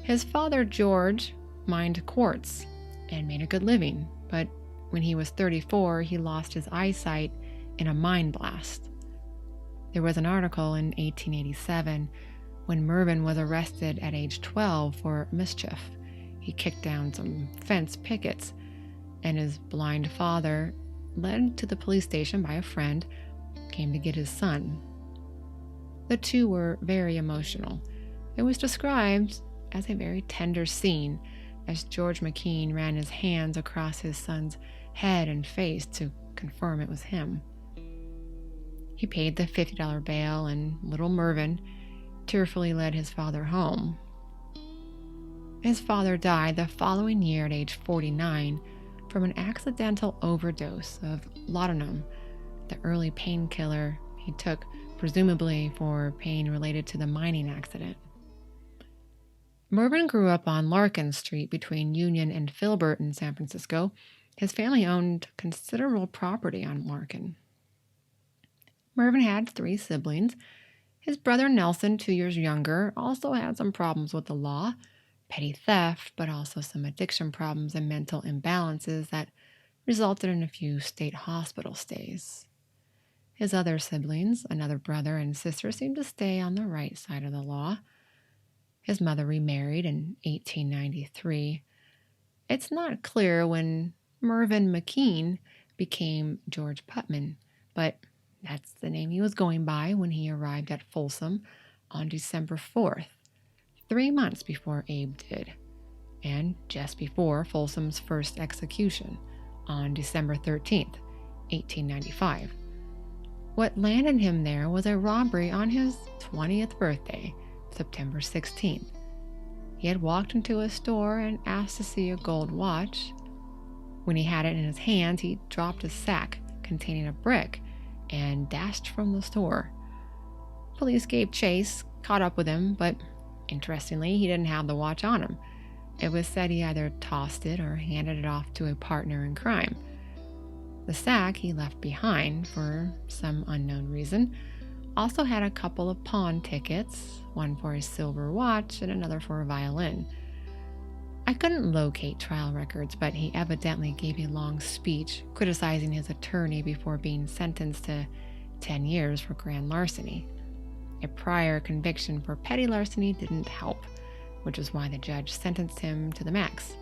His father, George, mined quartz and made a good living, but when he was 34, he lost his eyesight in a mine blast. There was an article in 1887 when Mervin was arrested at age 12 for mischief. He kicked down some fence pickets, and his blind father, led to the police station by a friend, came to get his son. The two were very emotional. It was described as a very tender scene as George McKean ran his hands across his son's head and face to confirm it was him. He paid the $50 bail, and little Mervin tearfully led his father home. His father died the following year at age 49 from an accidental overdose of laudanum, the early painkiller he took presumably for pain related to the mining accident. Mervin grew up on Larkin Street between Union and Filbert in San Francisco. His family owned considerable property on Larkin. Mervin had 3 siblings. His brother Nelson, 2 years younger, also had some problems with the law, petty theft, but also some addiction problems and mental imbalances that resulted in a few state hospital stays. His other siblings, another brother and sister, seemed to stay on the right side of the law. His mother remarried in 1893. It's not clear when Mervin McKean became George Puttman, but that's the name he was going by when he arrived at Folsom on December 4th, 3 months before Abe did, and just before Folsom's first execution on December 13th, 1895. What landed him there was a robbery on his 20th birthday, September 16th. He had walked into a store and asked to see a gold watch. When he had it in his hands, he dropped a sack containing a brick and dashed from the store. Police gave chase, caught up with him, but interestingly, he didn't have the watch on him. It was said he either tossed it or handed it off to a partner in crime. The sack he left behind for some unknown reason also had a couple of pawn tickets, one for a silver watch and another for a violin. I couldn't locate trial records, but he evidently gave a long speech criticizing his attorney before being sentenced to 10 years for grand larceny. A prior conviction for petty larceny didn't help, which is why the judge sentenced him to the max.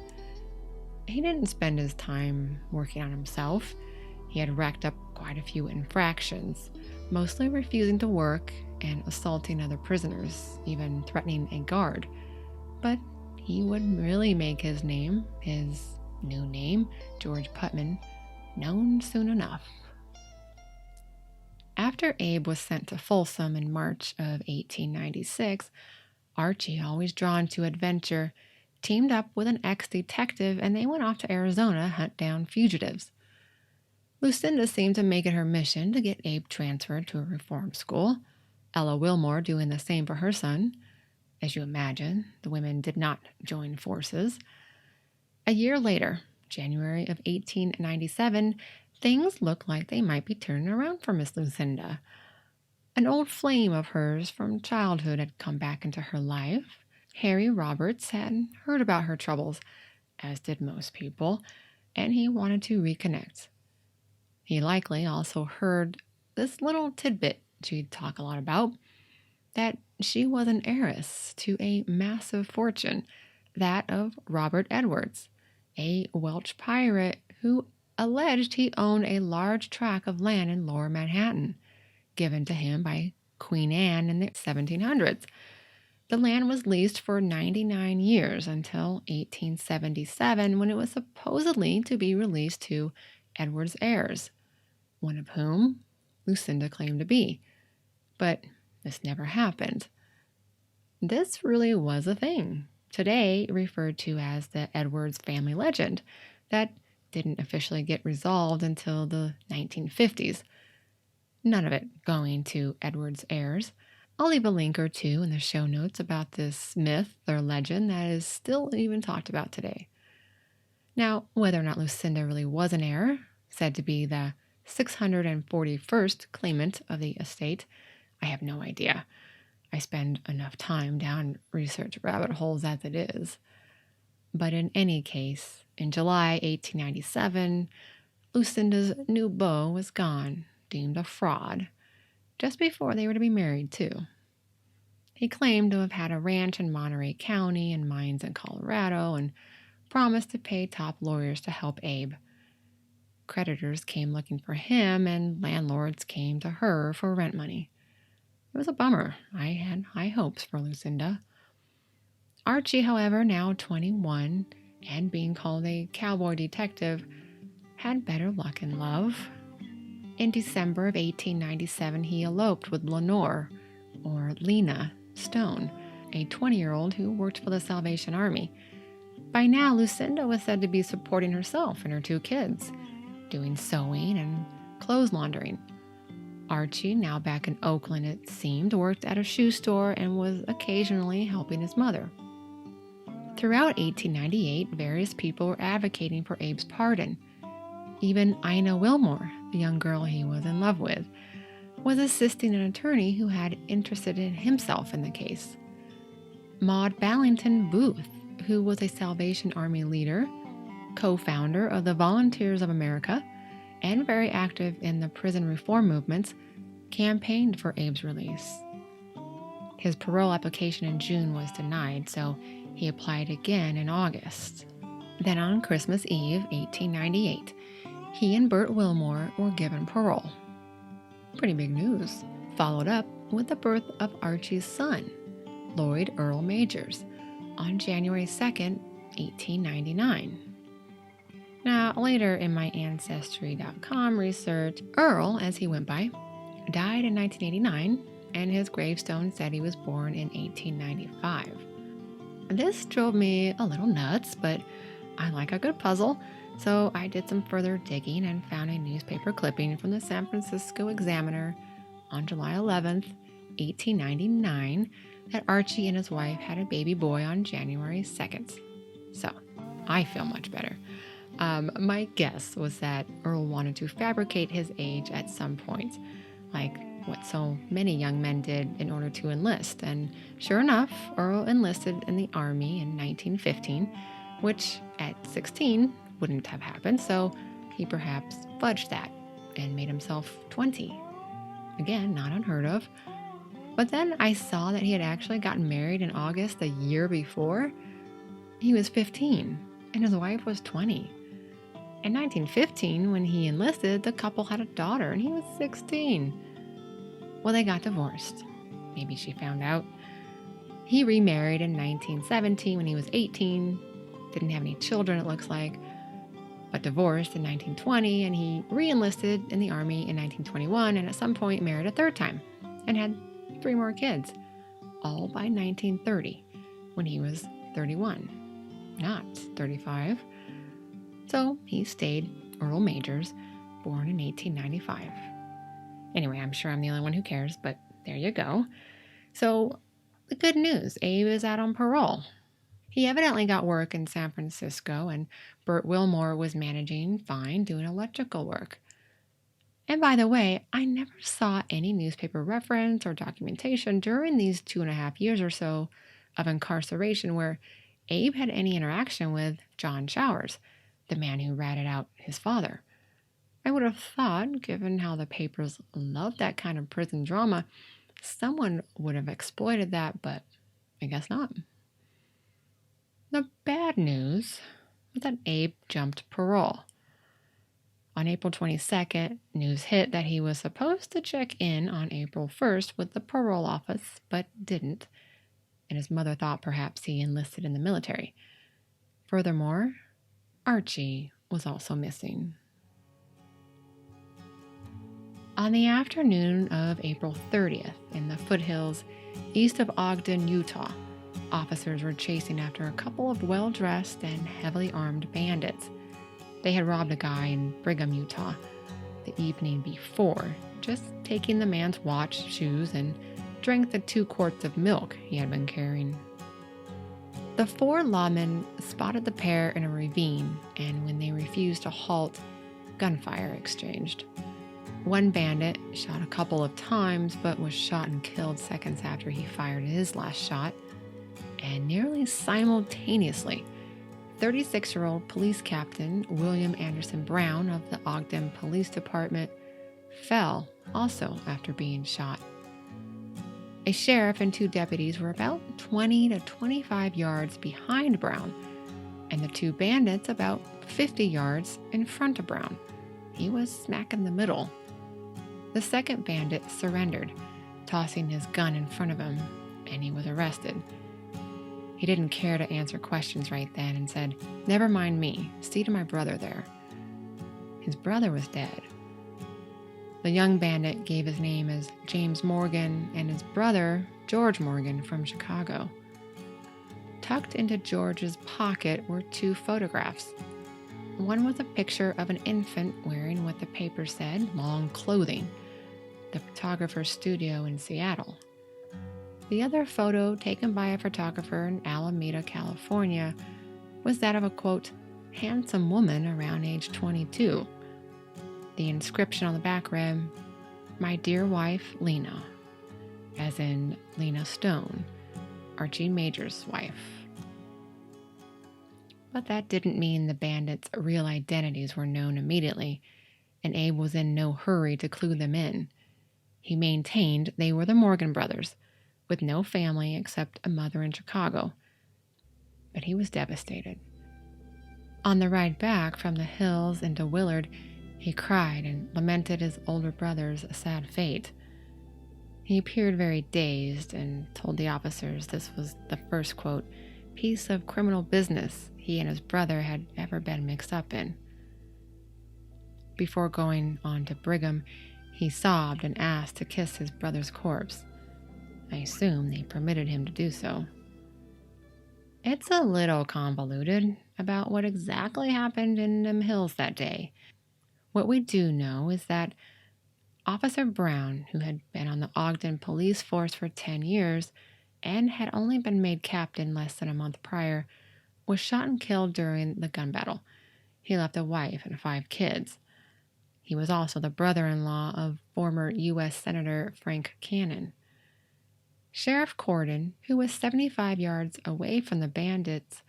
He didn't spend his time working on himself. He had racked up quite a few infractions, mostly refusing to work and assaulting other prisoners, even threatening a guard. But he would really make his name, his new name, George Puttman, known soon enough. After Abe was sent to Folsom in March of 1896, Archie, always drawn to adventure, teamed up with an ex-detective and they went off to Arizona to hunt down fugitives. Lucinda seemed to make it her mission to get Abe transferred to a reform school, Ella Willmore doing the same for her son. As you imagine, the women did not join forces. A year later, January of 1897, things looked like they might be turning around for Miss Lucinda. An old flame of hers from childhood had come back into her life. Harry Roberts had heard about her troubles, as did most people, and he wanted to reconnect. He likely also heard this little tidbit she'd talk a lot about. that she was an heiress to a massive fortune, that of Robert Edwards, a Welsh pirate who alleged he owned a large tract of land in lower Manhattan, given to him by Queen Anne in the 1700s. The land was leased for 99 years until 1877, when it was supposedly to be released to Edward's heirs, one of whom Lucinda claimed to be. But this never happened. This really was a thing, today referred to as the Edwards family legend, that didn't officially get resolved until the 1950s. None of it going to Edward's heirs. I'll leave a link or two in the show notes about this myth or legend that is still even talked about today. Now, whether or not Lucinda really was an heir, said to be the 641st claimant of the estate, I have no idea. I spend enough time down research rabbit holes as it is. But in any case, in July 1897, Lucinda's new beau was gone, deemed a fraud, just before they were to be married, too. He claimed to have had a ranch in Monterey County and mines in Colorado and promised to pay top lawyers to help Abe. Creditors came looking for him, and landlords came to her for rent money. It was a bummer. I had high hopes for Lucinda. Archie, however, now 21 and being called a cowboy detective, had better luck in love. In December of 1897, he eloped with Lena Stone, a 20-year-old who worked for the Salvation Army. By now, Lucinda was said to be supporting herself and her 2 kids, doing sewing and clothes laundering. Archie, now back in Oakland it seemed, worked at a shoe store and was occasionally helping his mother. Throughout 1898, various people were advocating for Abe's pardon. Even Ina Willmore, the young girl he was in love with, was assisting an attorney who had interested in himself in the case. Maud Ballington Booth, who was a Salvation Army leader, co-founder of the Volunteers of America, and very active in the prison reform movements, campaigned for Abe's release. His parole application in June was denied, so he applied again in August. Then on Christmas Eve, 1898, he and Bert Willmore were given parole. Pretty big news. Followed up with the birth of Archie's son, Lloyd Earl Majors, on January 2nd, 1899. Now, later in my Ancestry.com research, Earl, as he went by, died in 1989, and his gravestone said he was born in 1895. This drove me a little nuts, but I like a good puzzle, so I did some further digging and found a newspaper clipping from the San Francisco Examiner on July 11th, 1899, that Archie and his wife had a baby boy on January 2nd. So, I feel much better. My guess was that Earl wanted to fabricate his age at some point, like what so many young men did in order to enlist, and sure enough, Earl enlisted in the Army in 1915, which at 16 wouldn't have happened, so he perhaps fudged that and made himself 20. Again, not unheard of. But then I saw that he had actually gotten married in August the year before. He was 15, and his wife was 20. In 1915, when he enlisted, the couple had a daughter, and he was 16. Well, they got divorced. Maybe she found out. He remarried in 1917 when he was 18. Didn't have any children, it looks like, but divorced in 1920, and he re-enlisted in the Army in 1921, and at some point married a third time, and had 3 more kids, all by 1930, when he was 31, not 35. So he stayed Earl Majors, born in 1895. Anyway, I'm sure I'm the only one who cares, but there you go. So, the good news, Abe is out on parole. He evidently got work in San Francisco, and Bert Willmore was managing fine, doing electrical work. And by the way, I never saw any newspaper reference or documentation during these 2.5 years or so of incarceration where Abe had any interaction with John Showers, the man who ratted out his father. I would have thought, given how the papers loved that kind of prison drama, someone would have exploited that, but I guess not. The bad news was that Abe jumped parole. On April 22nd, news hit that he was supposed to check in on April 1st with the parole office, but didn't, and his mother thought perhaps he enlisted in the military. Furthermore, Archie was also missing. On the afternoon of April 30th, in the foothills east of Ogden, Utah, officers were chasing after a couple of well-dressed and heavily armed bandits. They had robbed a guy in Brigham, Utah, the evening before, just taking the man's watch, shoes, and drank the 2 quarts of milk he had been carrying. The 4 lawmen spotted the pair in a ravine, and when they refused to halt, gunfire exchanged. One bandit shot a couple of times, but was shot and killed seconds after he fired his last shot. And nearly simultaneously, 36-year-old police captain William Anderson Brown of the Ogden Police Department fell also after being shot. A sheriff and 2 deputies were about 20 to 25 yards behind Brown, and the 2 bandits about 50 yards in front of Brown. He was smack in the middle. The second bandit surrendered, tossing his gun in front of him, and he was arrested. He didn't care to answer questions right then and said, "Never mind me, see to my brother there." His brother was dead. The young bandit gave his name as James Morgan and his brother, George Morgan, from Chicago. Tucked into George's pocket were 2 photographs. One was a picture of an infant wearing what the paper said, long clothing, the photographer's studio in Seattle. The other photo, taken by a photographer in Alameda, California, was that of a, quote, handsome woman around age 22. The inscription on the back read, "My dear wife, Lena," as in Lena Stone, Archie Majors' wife. But that didn't mean the bandits' real identities were known immediately, and Abe was in no hurry to clue them in. He maintained they were the Morgan brothers, with no family except a mother in Chicago. But he was devastated. On the ride back from the hills into Willard, he cried and lamented his older brother's sad fate. He appeared very dazed and told the officers this was the first, quote, piece of criminal business he and his brother had ever been mixed up in. Before going on to Brigham, he sobbed and asked to kiss his brother's corpse. I assume they permitted him to do so. It's a little convoluted about what exactly happened in them hills that day. What we do know is that Officer Brown, who had been on the Ogden police force for 10 years and had only been made captain less than a month prior, was shot and killed during the gun battle. He left a wife and 5 kids. He was also the brother-in-law of former U.S. Senator Frank Cannon. Sheriff Corden, who was 75 yards away from the bandits,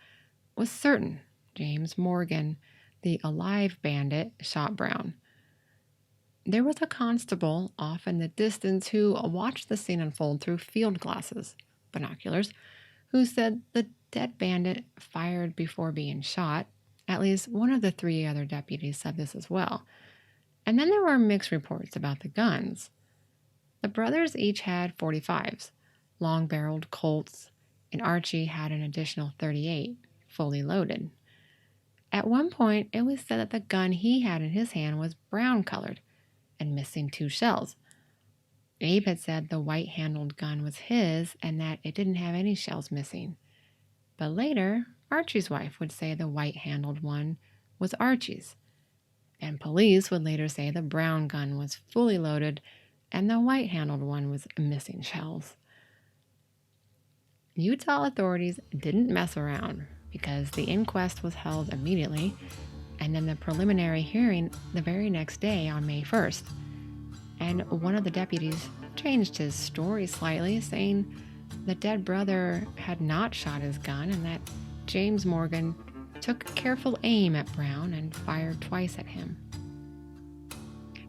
was certain James Morgan, the alive bandit, shot Brown. There was a constable off in the distance who watched the scene unfold through field glasses, binoculars, who said the dead bandit fired before being shot. At least one of the 3 other deputies said this as well. And then there were mixed reports about the guns. The brothers each had .45s, long-barreled Colts, and Archie had an additional .38, fully loaded. At one point, it was said that the gun he had in his hand was brown-colored and missing 2 shells. Abe had said the white-handled gun was his and that it didn't have any shells missing. But later, Archie's wife would say the white-handled one was Archie's, and police would later say the brown gun was fully loaded and the white-handled one was missing shells. Utah authorities didn't mess around because the inquest was held immediately, and then the preliminary hearing the very next day on May 1st. And one of the deputies changed his story slightly, saying the dead brother had not shot his gun and that James Morgan took careful aim at Brown and fired twice at him.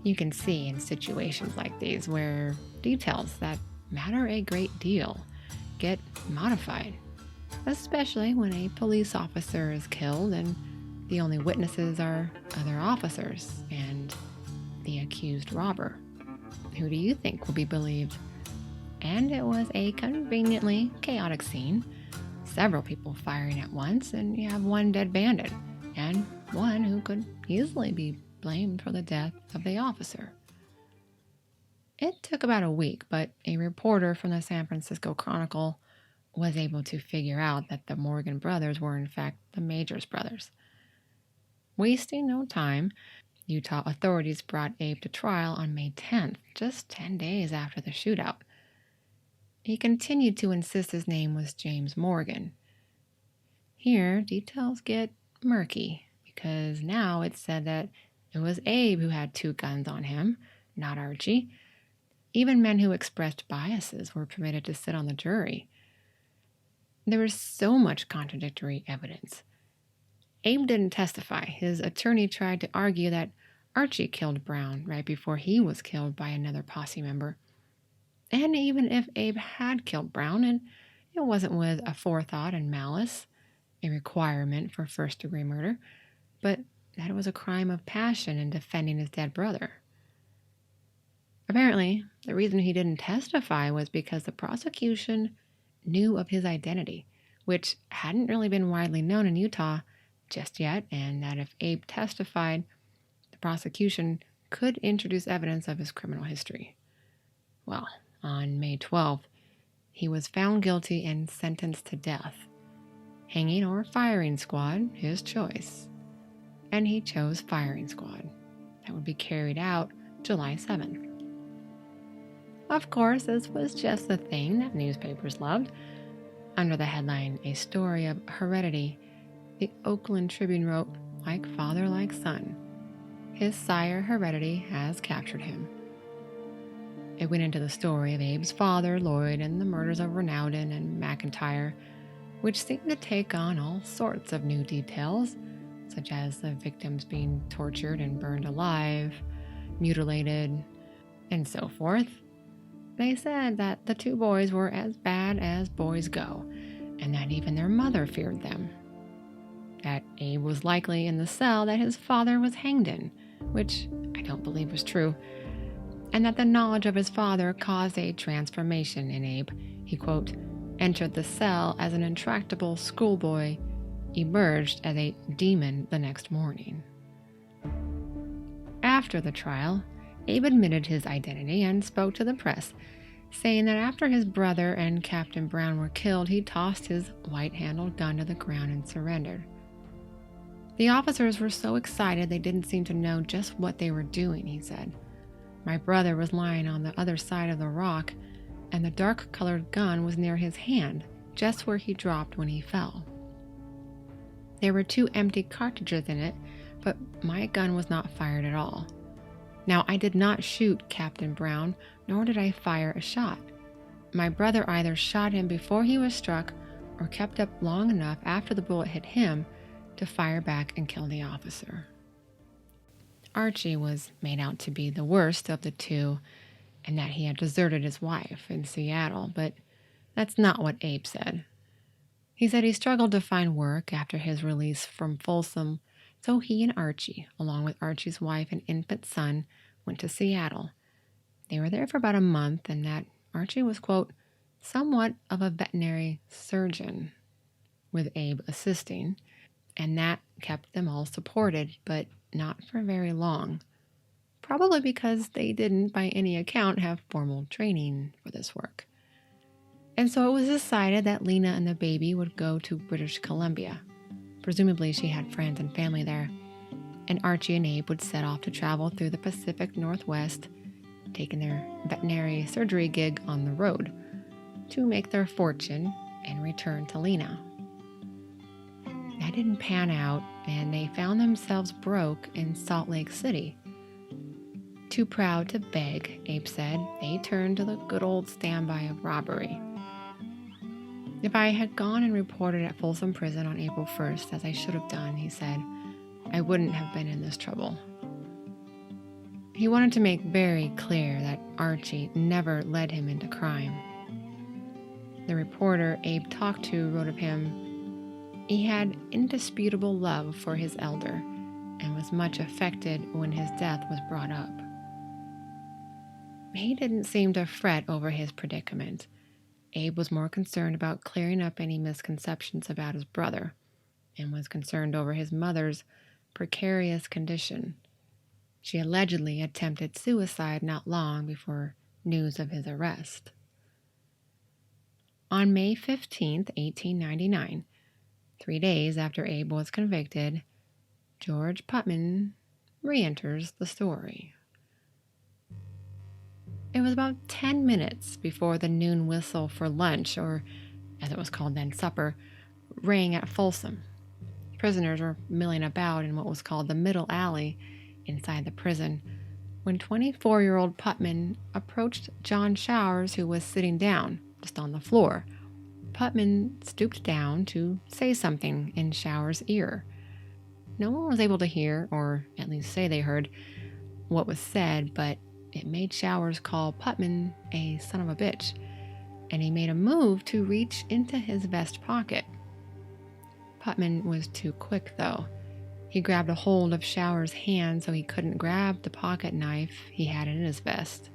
You can see in situations like these where details that matter a great deal, get modified, especially when a police officer is killed and the only witnesses are other officers and the accused robber. Who do you think will be believed? And it was a conveniently chaotic scene. Several people firing at once, and you have one dead bandit, and one who could easily be blamed for the death of the officer. It took about a week, but a reporter from the San Francisco Chronicle was able to figure out that the Morgan brothers were in fact the Majors brothers. Wasting no time, Utah authorities brought Abe to trial on May 10th, just 10 days after the shootout. He continued to insist his name was James Morgan. Here, details get murky, because now it's said that it was Abe who had 2 guns on him, not Archie. Even men who expressed biases were permitted to sit on the jury. There was so much contradictory evidence. Abe didn't testify. His attorney tried to argue that Archie killed Brown right before he was killed by another posse member. And even if Abe had killed Brown, and it wasn't with a forethought and malice, a requirement for first-degree murder, but that it was a crime of passion in defending his dead brother. Apparently, the reason he didn't testify was because the prosecution knew of his identity, which hadn't really been widely known in Utah just yet, and that if Abe testified, the prosecution could introduce evidence of his criminal history. Well, on May 12th, he was found guilty and sentenced to death. Hanging or firing squad, his choice. And he chose firing squad. That would be carried out July 7th. Of course, this was just the thing that newspapers loved. Under the headline, A Story of Heredity, the Oakland Tribune wrote, like father, like son. His sire, Heredity, has captured him. It went into the story of Abe's father, Lloyd, and the murders of Renouden and McIntyre, which seemed to take on all sorts of new details, such as the victims being tortured and burned alive, mutilated, and so forth. They said that the 2 boys were as bad as boys go, and that even their mother feared them. That Abe was likely in the cell that his father was hanged in, which I don't believe was true, and that the knowledge of his father caused a transformation in Abe. He, quote, entered the cell as an intractable schoolboy, emerged as a demon the next morning. After the trial, Abe admitted his identity and spoke to the press, saying that after his brother and Captain Brown were killed, he tossed his white-handled gun to the ground and surrendered. The officers were so excited they didn't seem to know just what they were doing, he said. My brother was lying on the other side of the rock, and the dark-colored gun was near his hand, just where he dropped when he fell. There were 2 empty cartridges in it, but my gun was not fired at all. Now, I did not shoot Captain Brown, nor did I fire a shot. My brother either shot him before he was struck or kept up long enough after the bullet hit him to fire back and kill the officer. Archie was made out to be the worst of the 2, and that he had deserted his wife in Seattle, but that's not what Abe said. He said he struggled to find work after his release from Folsom, so he and Archie, along with Archie's wife and infant son, went to Seattle. They were there for about a month, and that Archie was, quote, somewhat of a veterinary surgeon, with Abe assisting, and that kept them all supported, but not for very long, probably because they didn't, by any account, have formal training for this work. And so it was decided that Lena and the baby would go to British Columbia. Presumably she had friends and family there, and Archie and Abe would set off to travel through the Pacific Northwest, taking their veterinary surgery gig on the road, to make their fortune and return to Lena. That didn't pan out, and they found themselves broke in Salt Lake City. Too proud to beg, Abe said, they turned to the good old standby of robbery. If I had gone and reported at Folsom Prison on April 1st, as I should have done, he said, I wouldn't have been in this trouble. He wanted to make very clear that Archie never led him into crime. The reporter Abe talked to wrote of him, "He had indisputable love for his elder and was much affected when his death was brought up." He didn't seem to fret over his predicament. Abe was more concerned about clearing up any misconceptions about his brother and was concerned over his mother's precarious condition. She allegedly attempted suicide not long before news of his arrest. On May 15, 1899, 3 days after Abe was convicted, George Puttman re-enters the story. It was about 10 minutes before the noon whistle for lunch, or as it was called then, supper, rang at Folsom. Prisoners were milling about in what was called the middle alley inside the prison when 24-year-old Puttman approached John Showers, who was sitting down, just on the floor. Puttman stooped down to say something in Showers' ear. No one was able to hear, or at least say they heard, what was said, but it made Showers call Puttman a son of a bitch, and he made a move to reach into his vest pocket. Puttman was too quick, though. He grabbed a hold of Showers' hand so he couldn't grab the pocket knife he had in his vest.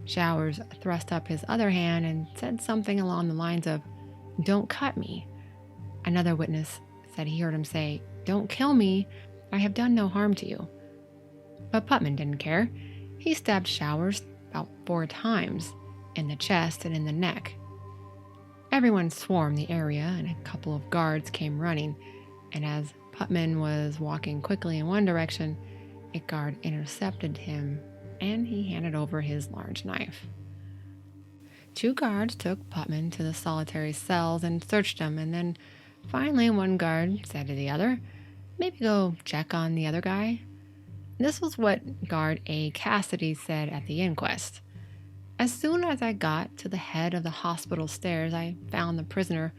Showers thrust up his other hand and said something along the lines of, "Don't cut me." Another witness said he heard him say, "Don't kill me. I have done no harm to you." But Puttman didn't care. He stabbed Showers about 4 times, in the chest and in the neck. Everyone swarmed the area, and a couple of guards came running, and as Puttman was walking quickly in one direction, a guard intercepted him, and he handed over his large knife. 2 guards took Puttman to the solitary cells and searched him, and then finally one guard said to the other, "Maybe go check on the other guy." This was what guard A. Cassidy said at the inquest. "As soon as I got to the head of the hospital stairs, I found the prisoner,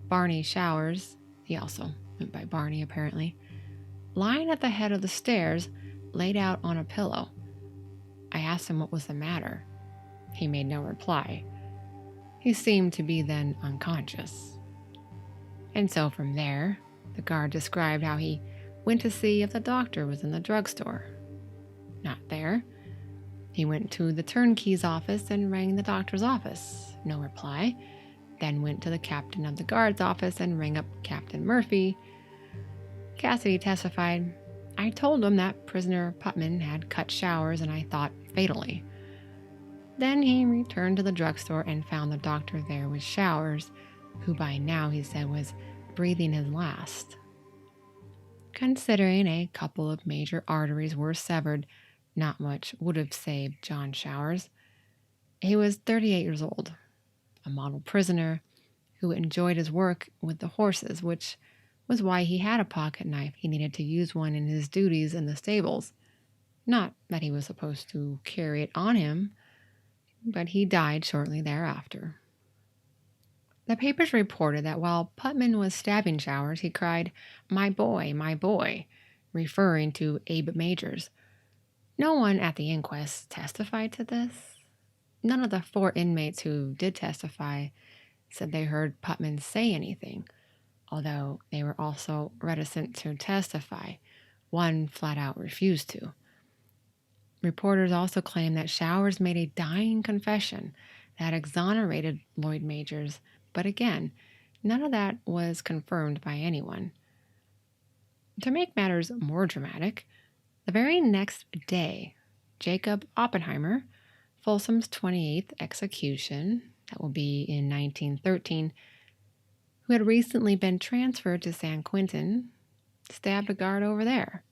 Barney Showers," he also went by Barney apparently, "lying at the head of the stairs, laid out on a pillow. I asked him what was the matter. He made no reply. He seemed to be then unconscious." And so from there, the guard described how he went to see if the doctor was in the drugstore. Not there. He went to the turnkey's office and rang the doctor's office. No reply. Then went to the captain of the guard's office and rang up Captain Murphy. Cassidy testified, "I told him that prisoner Puttman had cut Showers, and I thought fatally." Then he returned to the drugstore and found the doctor there with Showers, who by now, he said, was breathing his last. Considering a couple of major arteries were severed, not much would have saved John Showers. He was 38 years old, a model prisoner who enjoyed his work with the horses, which was why he had a pocket knife. He needed to use one in his duties in the stables. Not that he was supposed to carry it on him, but he died shortly thereafter. The papers reported that while Puttman was stabbing Showers, he cried, my boy," referring to Abe Majors. No one at the inquest testified to this. None of the 4 inmates who did testify said they heard Puttman say anything, although they were also reticent to testify. One flat out refused to. Reporters also claimed that Showers made a dying confession that exonerated Lloyd Majors, but again, none of that was confirmed by anyone. To make matters more dramatic, the very next day, Jacob Oppenheimer, Folsom's 28th execution, that will be in 1913, who had recently been transferred to San Quentin, stabbed a guard over there.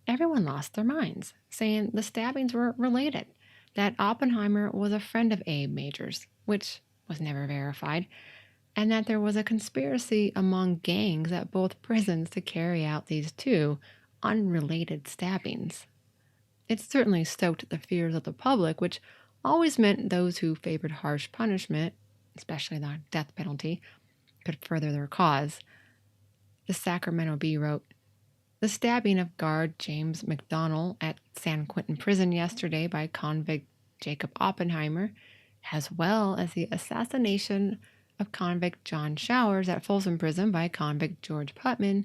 Everyone lost their minds, saying the stabbings were related, that Oppenheimer was a friend of Abe Majors, which was never verified, and that there was a conspiracy among gangs at both prisons to carry out these 2 unrelated stabbings. It certainly stoked the fears of the public, which always meant those who favored harsh punishment, especially the death penalty, could further their cause. The Sacramento Bee wrote, The stabbing of guard James McDonnell at San Quentin Prison yesterday by convict Jacob Oppenheimer, as well as the assassination of convict John Showers at Folsom Prison by convict George Puttman,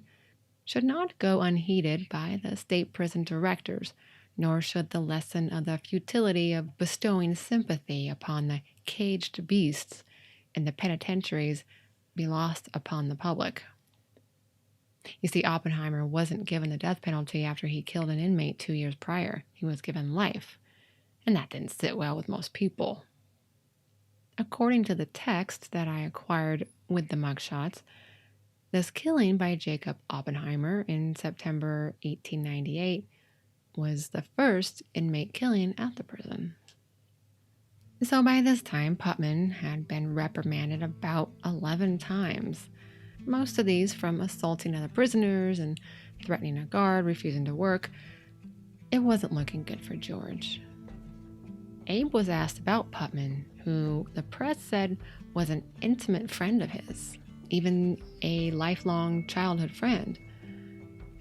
should not go unheeded by the state prison directors, nor should the lesson of the futility of bestowing sympathy upon the caged beasts in the penitentiaries be lost upon the public. You see, Oppenheimer wasn't given the death penalty after he killed an inmate 2 years prior. He was given life, and that didn't sit well with most people. According to the text that I acquired with the mugshots, this killing by Jacob Oppenheimer in September 1898 was the first inmate killing at the prison. So by this time, Puttman had been reprimanded about 11 times. Most of these from assaulting other prisoners and threatening a guard, refusing to work. It wasn't looking good for George. Abe was asked about Puttman, who the press said was an intimate friend of his, even a lifelong childhood friend.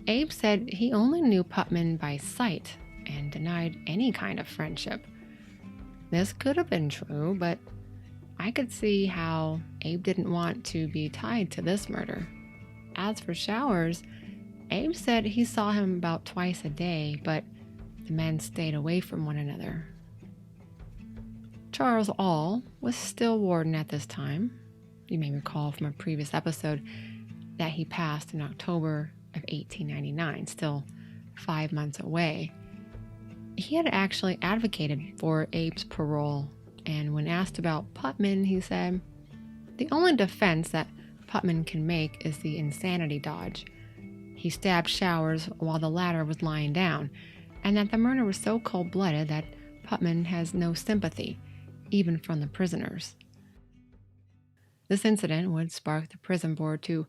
Abe said he only knew Puttman by sight and denied any kind of friendship. This could have been true, but I could see how Abe didn't want to be tied to this murder. As for Showers, Abe said he saw him about twice a day, but the men stayed away from one another. Charles All was still warden at this time. You may recall from a previous episode that he passed in October of 1899, still 5 months away. He had actually advocated for Abe's parole, and when asked about Puttman, he said, "The only defense that Puttman can make is the insanity dodge. He stabbed Showers while the latter was lying down, and that the murder was so cold-blooded that Puttman has no sympathy, even from the prisoners." This incident would spark the prison board to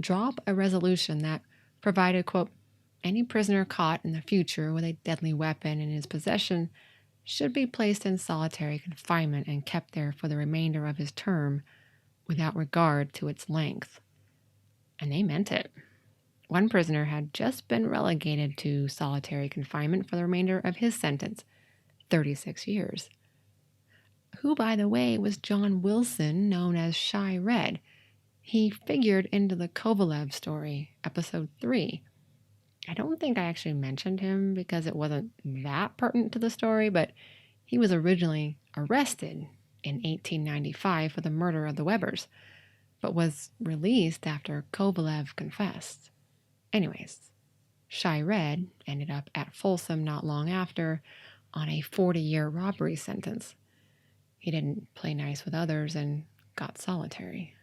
drop a resolution that provided, quote, "Any prisoner caught in the future with a deadly weapon in his possession should be placed in solitary confinement and kept there for the remainder of his term without regard to its length." And they meant it. One prisoner had just been relegated to solitary confinement for the remainder of his sentence, 36 years. Who, by the way, was John Wilson, known as Shy Red. He figured into the Kovalev story, episode 3. I don't think I actually mentioned him because it wasn't that pertinent to the story, but he was originally arrested in 1895 for the murder of the Webbers, but was released after Kovalev confessed. Anyways, Shy Red ended up at Folsom not long after on a 40-year robbery sentence. He didn't play nice with others and got solitary.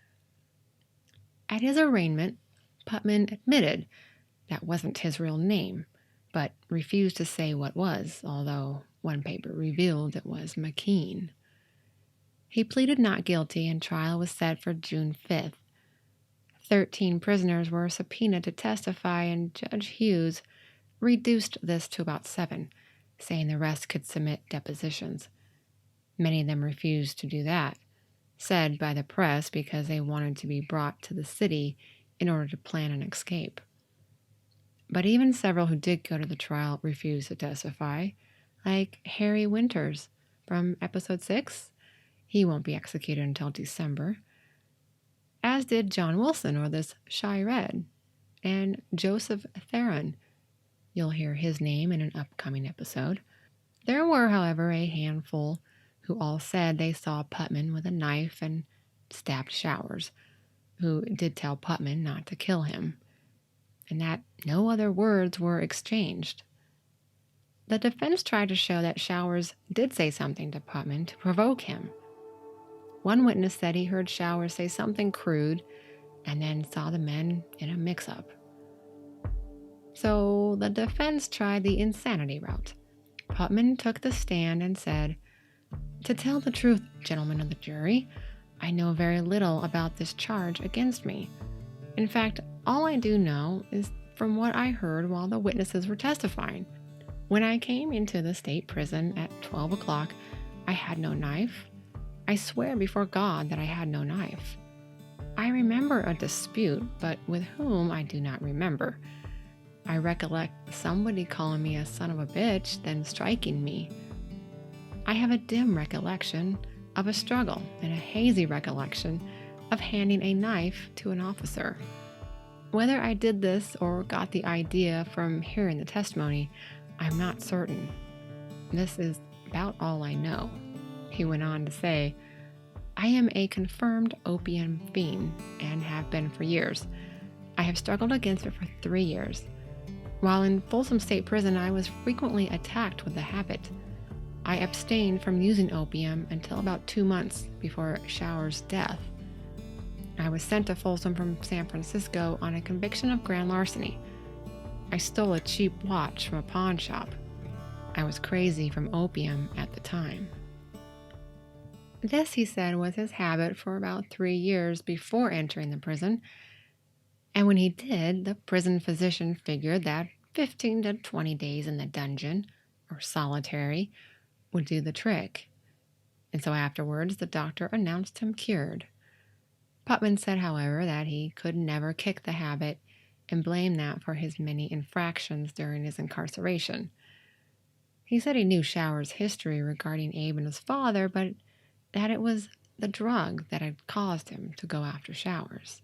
At his arraignment, Puttman admitted that wasn't his real name, but refused to say what was, although one paper revealed it was McKean. He pleaded not guilty and trial was set for June 5th. 13 prisoners were subpoenaed to testify, and Judge Hughes reduced this to about 7, saying the rest could submit depositions. Many of them refused to do that, said by the press because they wanted to be brought to the city in order to plan an escape. But even several who did go to the trial refused to testify, like Harry Winters from episode 6. He won't be executed until December. As did John Wilson, or this Shy Red, and Joseph Theron. You'll hear his name in an upcoming episode. There were, however, a handful who all said they saw Puttman with a knife and stabbed Showers, who did tell Puttman not to kill him, and that no other words were exchanged. The defense tried to show that Showers did say something to Puttman to provoke him. One witness said he heard Showers say something crude and then saw the men in a mix-up. So the defense tried the insanity route. Puttman took the stand and said, "To tell the truth, gentlemen of the jury, I know very little about this charge against me. In fact, all I do know is from what I heard while the witnesses were testifying. When I came into the state prison at 12 o'clock, I had no knife. I swear before God that I had no knife. I remember a dispute, but with whom I do not remember. I recollect somebody calling me a son of a bitch, then striking me. I have a dim recollection of a struggle and a hazy recollection of handing a knife to an officer. Whether I did this or got the idea from hearing the testimony, I'm not certain. This is about all I know. He went on to say, I am a confirmed opium fiend and have been for years. I have struggled against it for 3 years. While in Folsom State Prison, I was frequently attacked with the habit. I abstained from using opium until about 2 months before Shower's death. I was sent to Folsom from San Francisco on a conviction of grand larceny. I stole a cheap watch from a pawn shop. I was crazy from opium at the time. This, he said, was his habit for about 3 years before entering the prison. And when he did, the prison physician figured that 15 to 20 days in the dungeon, or solitary, would do the trick. And so afterwards, the doctor announced him cured. Puttman said, however, that he could never kick the habit and blamed that for his many infractions during his incarceration. He said he knew Shower's history regarding Abe and his father, but that it was the drug that had caused him to go after Showers.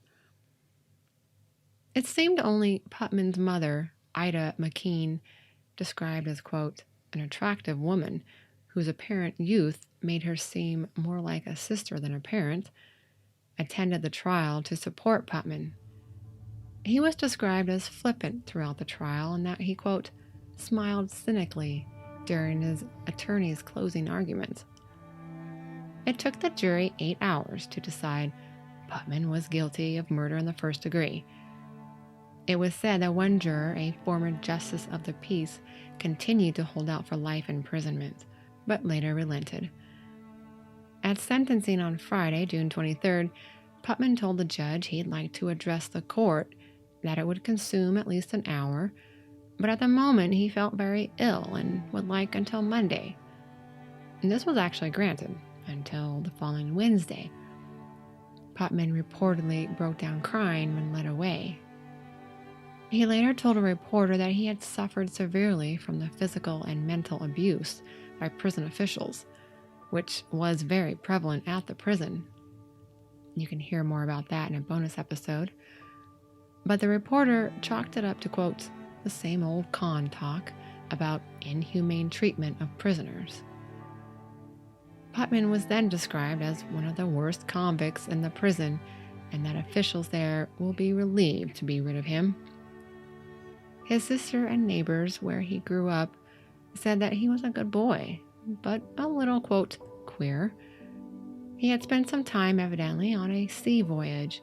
It seemed only Puttman's mother, Ida McKean, described as, quote, an attractive woman whose apparent youth made her seem more like a sister than a parent, attended the trial to support Puttman. He was described as flippant throughout the trial and that he, quote, smiled cynically during his attorney's closing arguments. It took the jury 8 hours to decide Puttman was guilty of murder in the first degree. It was said that one juror, a former justice of the peace, continued to hold out for life imprisonment, but later relented. At sentencing on Friday, June 23rd, Puttman told the judge he'd like to address the court, that it would consume at least an hour, but at the moment he felt very ill and would like until Monday. And this was actually granted until the following Wednesday. Puttman reportedly broke down crying when led away. He later told a reporter that he had suffered severely from the physical and mental abuse by prison officials, which was very prevalent at the prison. You can hear more about that in a bonus episode. But the reporter chalked it up to, quote, the same old con talk about inhumane treatment of prisoners. Puttman was then described as one of the worst convicts in the prison, and that officials there will be relieved to be rid of him. His sister and neighbors where he grew up said that he was a good boy, but a little, quote, queer. He had spent some time, evidently, on a sea voyage.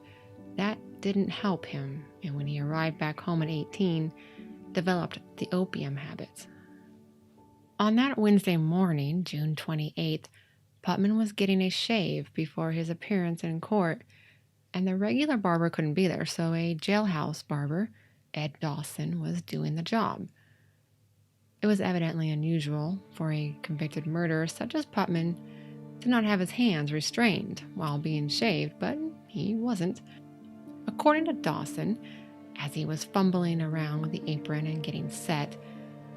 That didn't help him, and when he arrived back home at 18, developed the opium habits. On that Wednesday morning, June 28th, Puttman was getting a shave before his appearance in court, and the regular barber couldn't be there, so a jailhouse barber, Ed Dawson, was doing the job. It was evidently unusual for a convicted murderer such as Puttman to not have his hands restrained while being shaved, but he wasn't. According to Dawson, as he was fumbling around with the apron and getting set,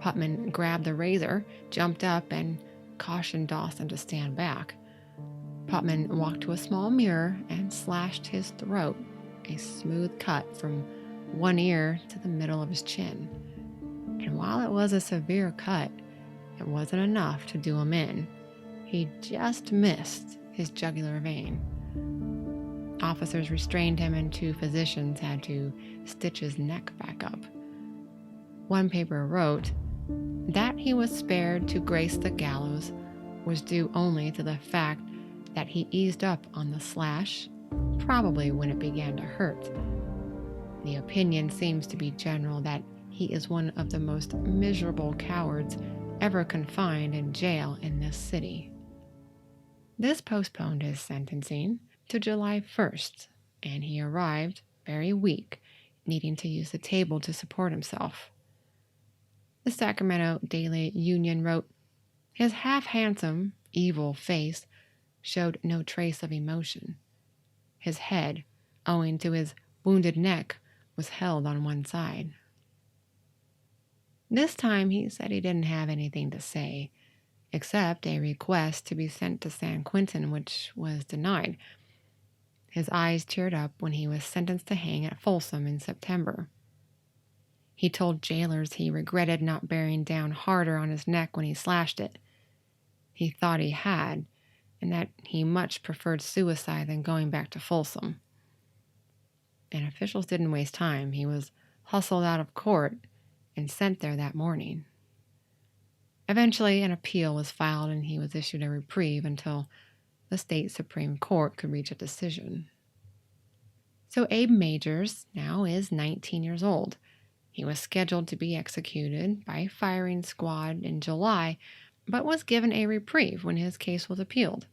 Puttman grabbed the razor, jumped up, and cautioned Dawson to stand back. Puttman walked to a small mirror and slashed his throat, a smooth cut from one ear to the middle of his chin. And while it was a severe cut, it wasn't enough to do him in. He just missed his jugular vein. Officers restrained him and 2 physicians had to stitch his neck back up. One paper wrote, that he was spared to grace the gallows was due only to the fact that he eased up on the slash, probably when it began to hurt. The opinion seems to be general that he is one of the most miserable cowards ever confined in jail in this city. This postponed his sentencing to July 1st, and he arrived very weak, needing to use the table to support himself. The Sacramento Daily Union wrote, his half-handsome, evil face showed no trace of emotion. His head, owing to his wounded neck, was held on one side. This time he said he didn't have anything to say, except a request to be sent to San Quentin, which was denied. His eyes teared up when he was sentenced to hang at Folsom in September. He told jailers he regretted not bearing down harder on his neck when he slashed it. He thought he had, and that he much preferred suicide than going back to Folsom. And officials didn't waste time. He was hustled out of court and sent there that morning. Eventually, an appeal was filed and he was issued a reprieve until the state Supreme Court could reach a decision. So Abe Majors now is 19 years old. He was scheduled to be executed by firing squad in July, but was given a reprieve when his case was appealed.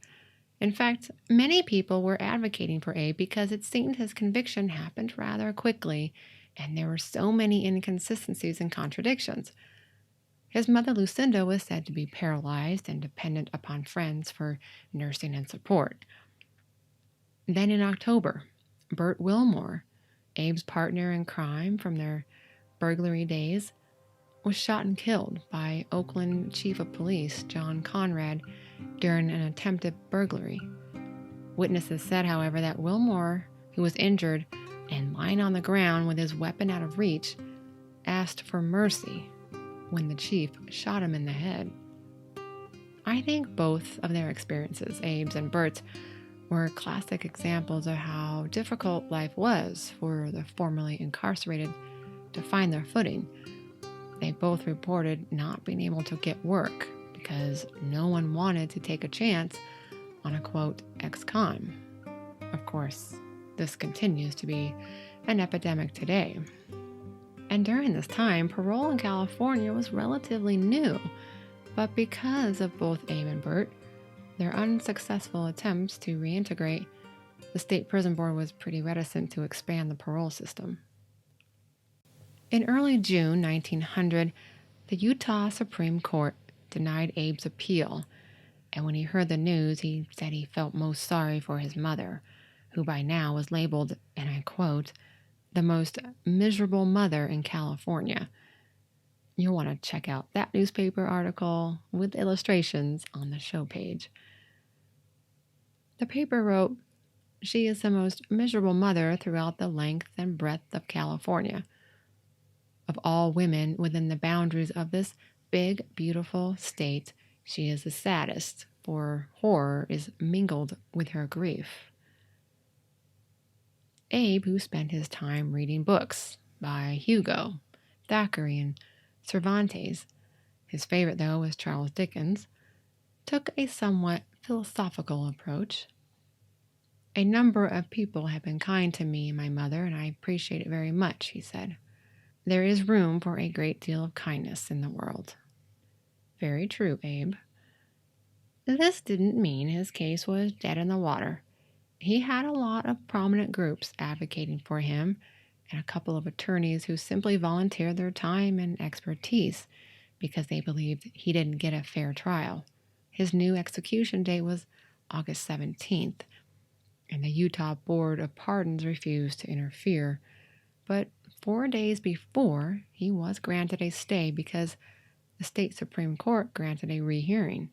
In fact, many people were advocating for Abe because it seemed his conviction happened rather quickly, and there were so many inconsistencies and contradictions. His mother, Lucinda, was said to be paralyzed and dependent upon friends for nursing and support. Then in October, Bert Willmore, Abe's partner in crime from their burglary days, was shot and killed by Oakland Chief of Police John Conrad during an attempted burglary. Witnesses said, however, that Willmore, who was injured and lying on the ground with his weapon out of reach, asked for mercy when the chief shot him in the head. I think both of their experiences, Abe's and Bert's, were classic examples of how difficult life was for the formerly incarcerated to find their footing. They both reported not being able to get work because no one wanted to take a chance on a, quote, ex-con. Of course, this continues to be an epidemic today. And during this time, parole in California was relatively new, but because of both Abe and Bert, their unsuccessful attempts to reintegrate, the state prison board was pretty reticent to expand the parole system. In early June 1900, the Utah Supreme Court denied Abe's appeal, and when he heard the news, he said he felt most sorry for his mother, who by now was labeled, and I quote, the most miserable mother in California. You'll want to check out that newspaper article with illustrations on the show page. The paper wrote, "She is the most miserable mother throughout the length and breadth of California. Of all women within the boundaries of this big, beautiful state, she is the saddest, for horror is mingled with her grief." Abe, who spent his time reading books by Hugo, Thackeray, and Cervantes, his favorite, though, was Charles Dickens, took a somewhat philosophical approach. "A number of people have been kind to me and my mother, and I appreciate it very much," he said. "There is room for a great deal of kindness in the world." Very true, Abe. This didn't mean his case was dead in the water. He had a lot of prominent groups advocating for him and a couple of attorneys who simply volunteered their time and expertise because they believed he didn't get a fair trial. His new execution date was August 17th, and the Utah Board of Pardons refused to interfere. But 4 days before, he was granted a stay because the state Supreme Court granted a rehearing,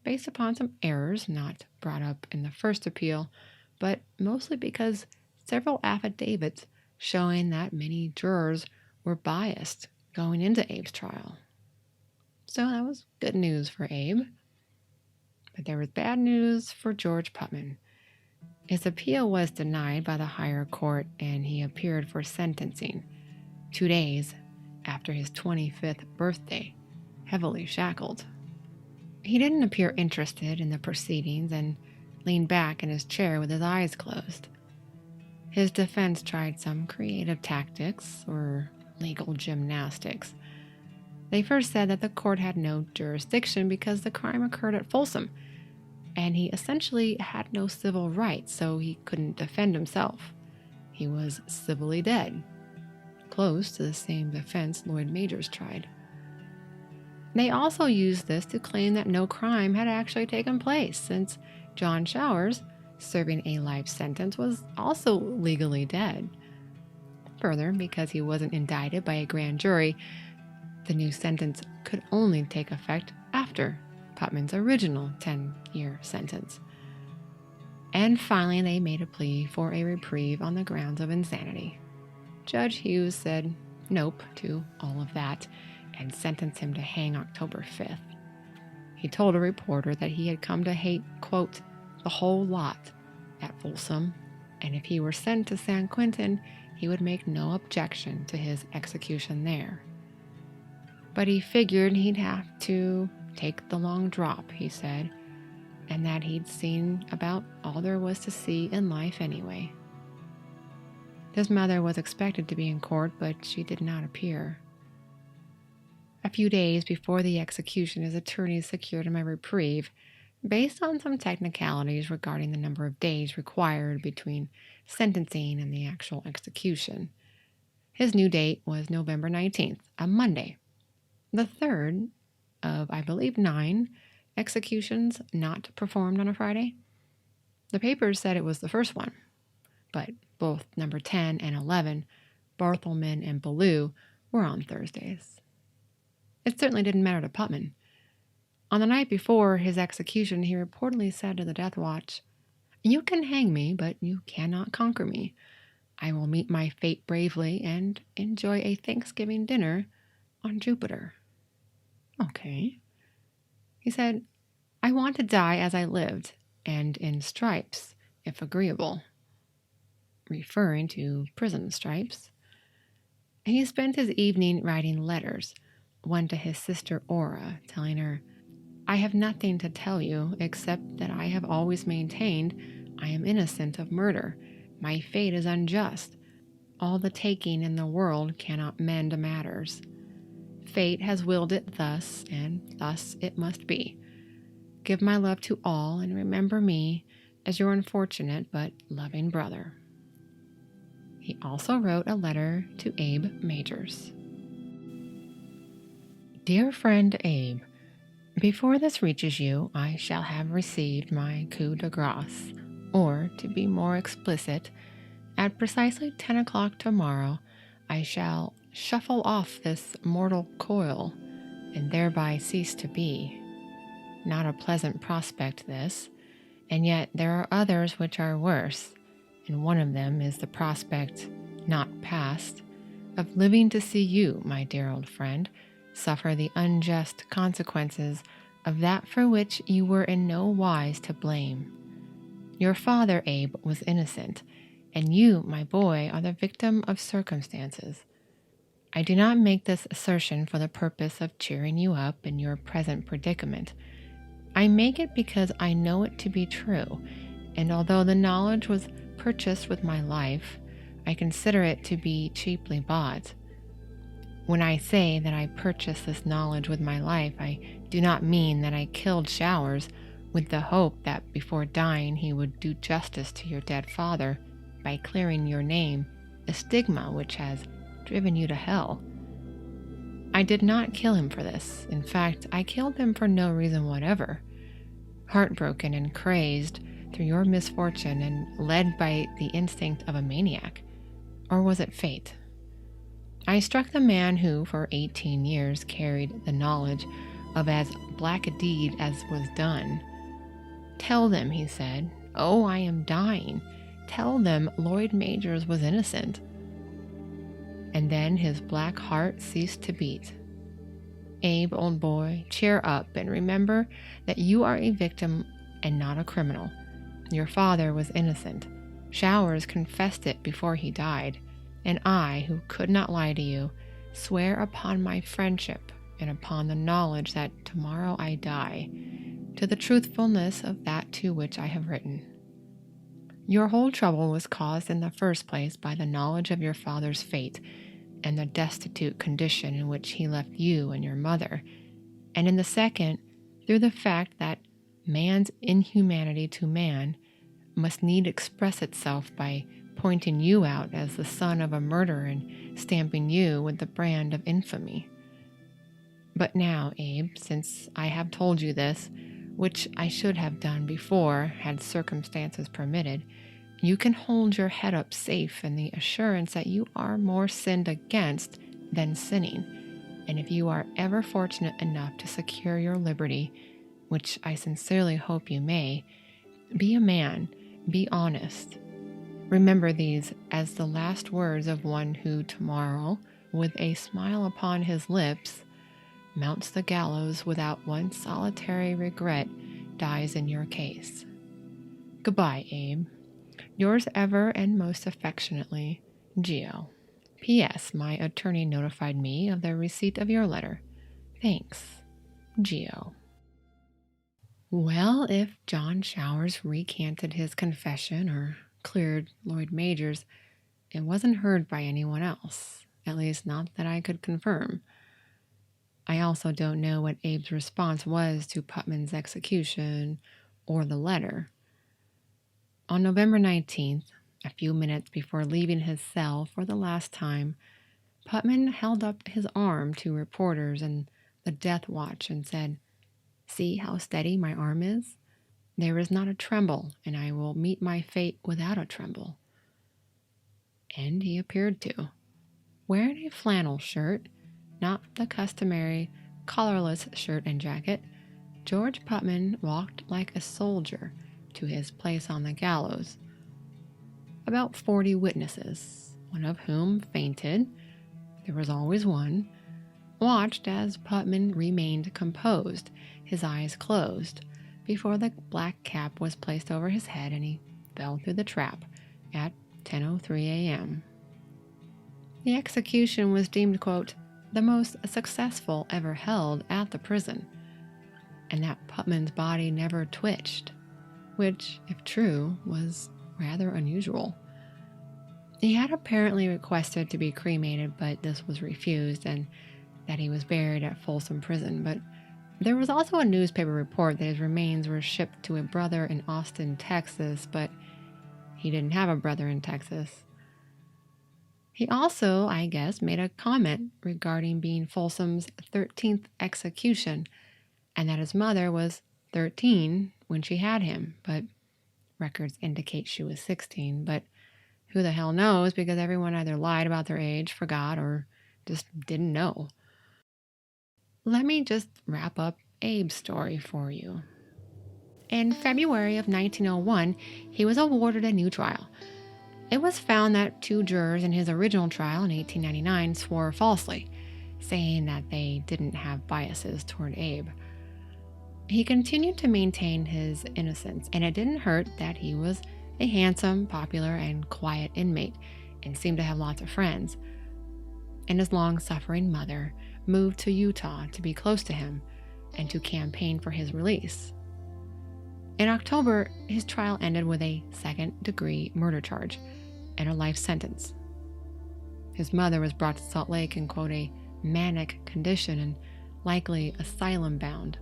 based upon some errors not brought up in the first appeal, but mostly because several affidavits showing that many jurors were biased going into Abe's trial. So that was good news for Abe. But there was bad news for George Puttman. His appeal was denied by the higher court, and he appeared for sentencing 2 days after his 25th birthday, heavily shackled. He didn't appear interested in the proceedings and leaned back in his chair with his eyes closed. His defense tried some creative tactics or legal gymnastics. They first said that the court had no jurisdiction because the crime occurred at Folsom, and he essentially had no civil rights, so he couldn't defend himself. He was civilly dead, close to the same defense Lloyd Majors tried. They also used this to claim that no crime had actually taken place, since John Showers, serving a life sentence, was also legally dead. Further, because he wasn't indicted by a grand jury, The new sentence could only take effect after Puttman's original 10-year sentence. And finally, they made a plea for a reprieve on the grounds of insanity. Judge Hughes said nope to all of that and sentenced him to hang October 5th. He told a reporter that he had come to hate, quote, the whole lot at Folsom, and if he were sent to San Quentin, he would make no objection to his execution there. But he figured he'd have to take the long drop, he said, and that he'd seen about all there was to see in life anyway. His mother was expected to be in court, but she did not appear. A few days before the execution, his attorneys secured him a reprieve based on some technicalities regarding the number of days required between sentencing and the actual execution. His new date was November 19th, a Monday, the third of, I believe, 9 executions not performed on a Friday. The papers said it was the first one, but both number 10 and 11, Barthelman and Ballou, were on Thursdays. It certainly didn't matter to Puttman. On the night before his execution, he reportedly said to the death watch, "You can hang me, but you cannot conquer me. I will meet my fate bravely and enjoy a Thanksgiving dinner on Jupiter." Okay. He said, "I want to die as I lived, and in stripes, if agreeable," referring to prison stripes. He spent his evening writing letters, one to his sister Aura, telling her, "I have nothing to tell you except that I have always maintained I am innocent of murder. My fate is unjust. All the taking in the world cannot mend matters. Fate has willed it thus, and thus it must be. Give my love to all, and remember me as your unfortunate but loving brother." He also wrote a letter to Abe Majors. Dear friend Abe, before this reaches you, I shall have received my coup de grace, or, to be more explicit, at precisely 10 o'clock tomorrow, I shall shuffle off this mortal coil, and thereby cease to be. Not a pleasant prospect, this, and yet there are others which are worse, and one of them is the prospect, not past, of living to see you, my dear old friend, suffer the unjust consequences of that for which you were in no wise to blame. Your father, Abe, was innocent, and you, my boy, are the victim of circumstances. I do not make this assertion for the purpose of cheering you up in your present predicament. I make it because I know it to be true, and although the knowledge was purchased with my life, I consider it to be cheaply bought. When I say that I purchased this knowledge with my life, I do not mean that I killed Showers with the hope that before dying he would do justice to your dead father by clearing your name, a stigma which has driven you to hell. I did not kill him for this. In fact, I killed him for no reason whatever. Heartbroken and crazed through your misfortune and led by the instinct of a maniac. Or was it fate? I struck the man who, for 18 years, carried the knowledge of as black a deed as was done. Tell them, he said, "Oh, I am dying. Tell them Lloyd Majors was innocent." And then his black heart ceased to beat. Abe, old boy, cheer up and remember that you are a victim and not a criminal. Your father was innocent. Showers confessed it before he died, and I, who could not lie to you, swear upon my friendship and upon the knowledge that tomorrow I die, to the truthfulness of that to which I have written. Your whole trouble was caused in the first place by the knowledge of your father's fate and the destitute condition in which he left you and your mother, and in the second, through the fact that man's inhumanity to man must need express itself by pointing you out as the son of a murderer and stamping you with the brand of infamy. But now, Abe, since I have told you this, which I should have done before had circumstances permitted, you can hold your head up safe in the assurance that you are more sinned against than sinning, And if you are ever fortunate enough to secure your liberty, which I sincerely hope you may, be a man, be honest. Remember these as the last words of one who tomorrow, with a smile upon his lips, mounts the gallows without one solitary regret, dies in your case. Goodbye, Abe. Yours ever and most affectionately, Jewell. P.S. My attorney notified me of the receipt of your letter. Thanks, Jewell. Well, if John Showers recanted his confession or cleared Lloyd Majors, it wasn't heard by anyone else, at least not that I could confirm. I also don't know what Abe's response was to Puttman's execution or the letter. On November 19th, a few minutes before leaving his cell for the last time, Puttman held up his arm to reporters and the death watch and said, "See how steady my arm is? There is not a tremble, and I will meet my fate without a tremble." And he appeared to. Wearing a flannel shirt, not the customary collarless shirt and jacket, George Puttman walked like a soldier to his place on the gallows. About 40 witnesses, one of whom fainted, there was always one, watched as Puttman remained composed, his eyes closed, before the black cap was placed over his head and he fell through the trap at 10:03 a.m. The execution was deemed, quote, the most successful ever held at the prison, and that Puttman's body never twitched, which, if true, was rather unusual. He had apparently requested to be cremated, but this was refused, and that he was buried at Folsom Prison. But there was also a newspaper report that his remains were shipped to a brother in Austin, Texas, but he didn't have a brother in Texas. He also, I guess, made a comment regarding being Folsom's 13th execution, and that his mother was 13 when she had him, but records indicate she was 16, but who the hell knows, because everyone either lied about their age, forgot, or just didn't know. Let me just wrap up Abe's story for you. In February of 1901, he was awarded a new trial. It was found that 2 jurors in his original trial in 1899 swore falsely, saying that they didn't have biases toward Abe. He continued to maintain his innocence, and it didn't hurt that he was a handsome, popular, and quiet inmate, and seemed to have lots of friends. And his long-suffering mother moved to Utah to be close to him and to campaign for his release. In October, his trial ended with a second-degree murder charge and a life sentence. His mother was brought to Salt Lake in, quote, a manic condition and likely asylum-bound.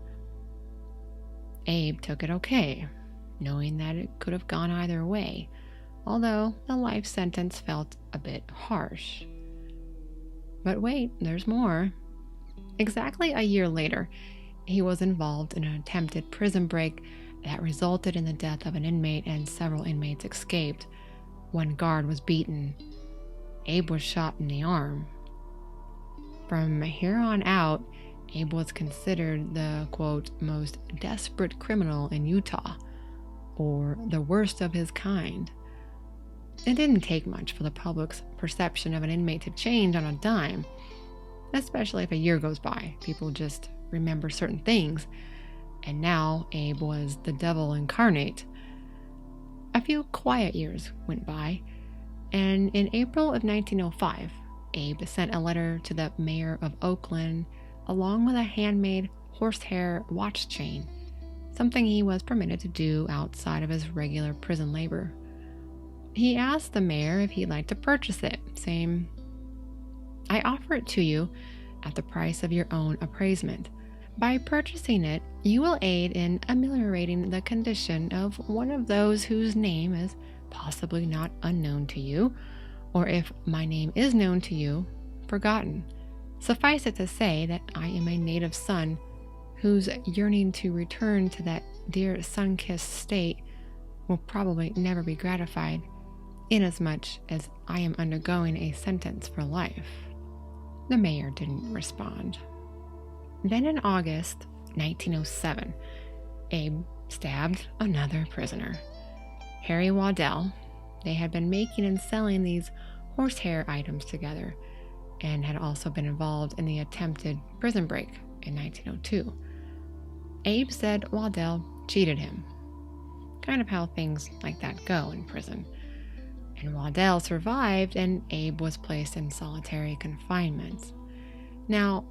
Abe took it okay, knowing that it could have gone either way, although the life sentence felt a bit harsh. But wait, there's more. Exactly a year later, he was involved in an attempted prison break that resulted in the death of an inmate, and several inmates escaped. One guard was beaten. Abe was shot in the arm. From here on out, Abe was considered the, quote, most desperate criminal in Utah, or the worst of his kind. It didn't take much for the public's perception of an inmate to change on a dime, especially if a year goes by. People just remember certain things, and now Abe was the devil incarnate. A few quiet years went by, and in April of 1905, Abe sent a letter to the mayor of Oakland along with a handmade horsehair watch chain, something he was permitted to do outside of his regular prison labor. He asked the mayor if he'd like to purchase it, saying, "I offer it to you at the price of your own appraisement. By purchasing it, you will aid in ameliorating the condition of one of those whose name is possibly not unknown to you, or if my name is known to you, forgotten. Suffice it to say that I am a native son whose yearning to return to that dear sun-kissed state will probably never be gratified, inasmuch as I am undergoing a sentence for life." The mayor didn't respond. Then in August 1907, Abe stabbed another prisoner, Harry Waddell. They had been making and selling these horsehair items together and had also been involved in the attempted prison break in 1902. Abe said Waddell cheated him. Kind of how things like that go in prison. And Waddell survived, and Abe was placed in solitary confinement. Now,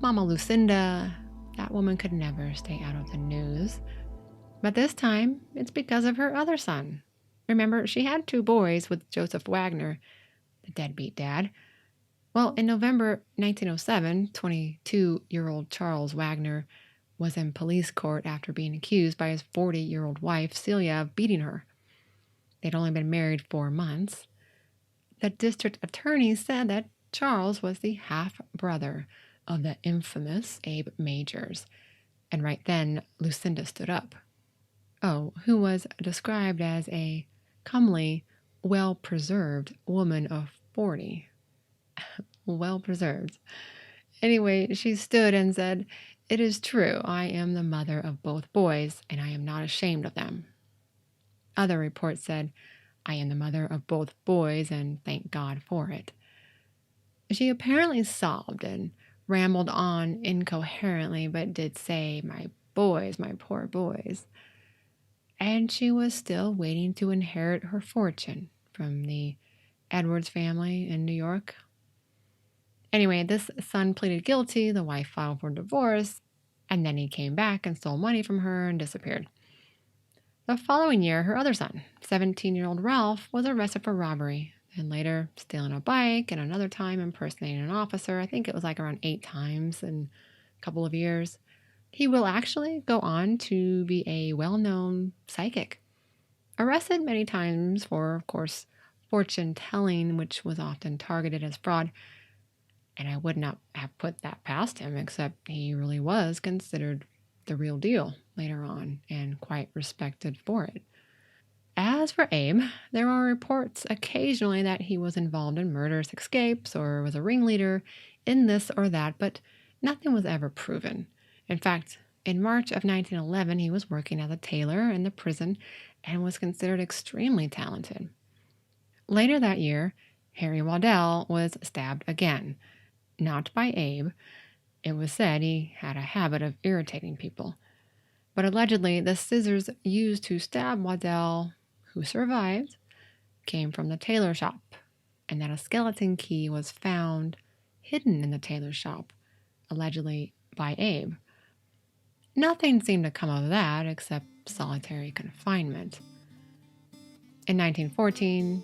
Mama Lucinda, that woman could never stay out of the news. But this time, it's because of her other son. Remember, she had 2 boys with Joseph Wagner, the deadbeat dad. Well, in November 1907, 22-year-old Charles Wagner was in police court after being accused by his 40-year-old wife, Celia, of beating her. They'd only been married 4 months. The district attorney said that Charles was the half-brother of the infamous Abe Majors. And right then, Lucinda stood up. Oh, who was described as a comely, well-preserved woman of 40. Well-preserved. Anyway, she stood and said, "It is true, I am the mother of both boys, and I am not ashamed of them." Other reports said, "I am the mother of both boys, and thank God for it." She apparently sobbed and rambled on incoherently, but did say, "My boys, my poor boys." And she was still waiting to inherit her fortune from the Edwards family in New York. Anyway, this son pleaded guilty, the wife filed for divorce, and then he came back and stole money from her and disappeared. The following year, her other son, 17-year-old Ralph, was arrested for robbery, and later stealing a bike, and another time impersonating an officer. I think it was like around 8 times in a couple of years. He will actually go on to be a well-known psychic. Arrested many times for, of course, fortune-telling, which was often targeted as fraud. And I would not have put that past him, except he really was considered the real deal later on and quite respected for it. As for Abe, there are reports occasionally that he was involved in murderous escapes or was a ringleader in this or that, but nothing was ever proven. In fact, in March of 1911, he was working as a tailor in the prison and was considered extremely talented. Later that year, Harry Waddell was stabbed again. Not by Abe. It was said he had a habit of irritating people. But allegedly, the scissors used to stab Waddell, who survived, came from the tailor shop, and that a skeleton key was found hidden in the tailor shop, allegedly by Abe. Nothing seemed to come of that except solitary confinement. In 1914,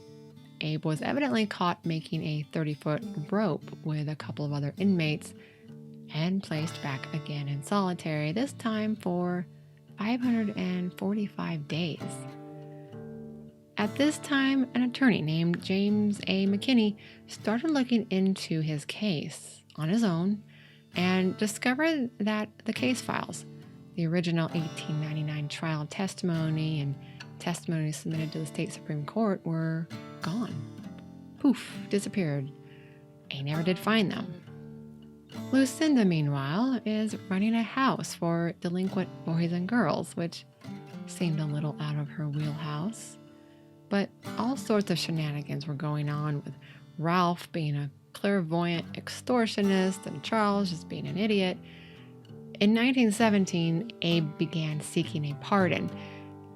Abe was evidently caught making a 30-foot rope with a couple of other inmates and placed back again in solitary, this time for 545 days. At this time, an attorney named James A. McKinney started looking into his case on his own and discovered that the case files, the original 1899 trial testimony and testimony submitted to the state Supreme Court, were gone. Poof, disappeared. He never did find them. Lucinda, meanwhile, is running a house for delinquent boys and girls, which seemed a little out of her wheelhouse. But all sorts of shenanigans were going on, with Ralph being a clairvoyant extortionist and Charles just being an idiot. In 1917, Abe began seeking a pardon.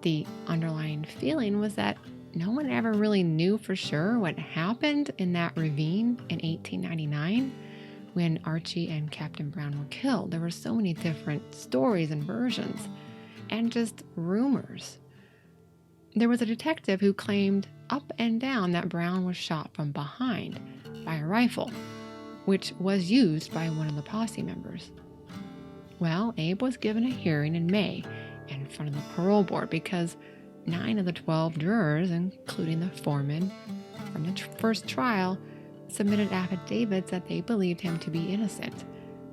The underlying feeling was that no one ever really knew for sure what happened in that ravine in 1899 when Archie and Captain Brown were killed. There were so many different stories and versions, and just rumors. There was a detective who claimed up and down that Brown was shot from behind by a rifle, which was used by one of the posse members. Well, Abe was given a hearing in May in front of the parole board because 9 of the 12 jurors, including the foreman from the first trial, submitted affidavits that they believed him to be innocent,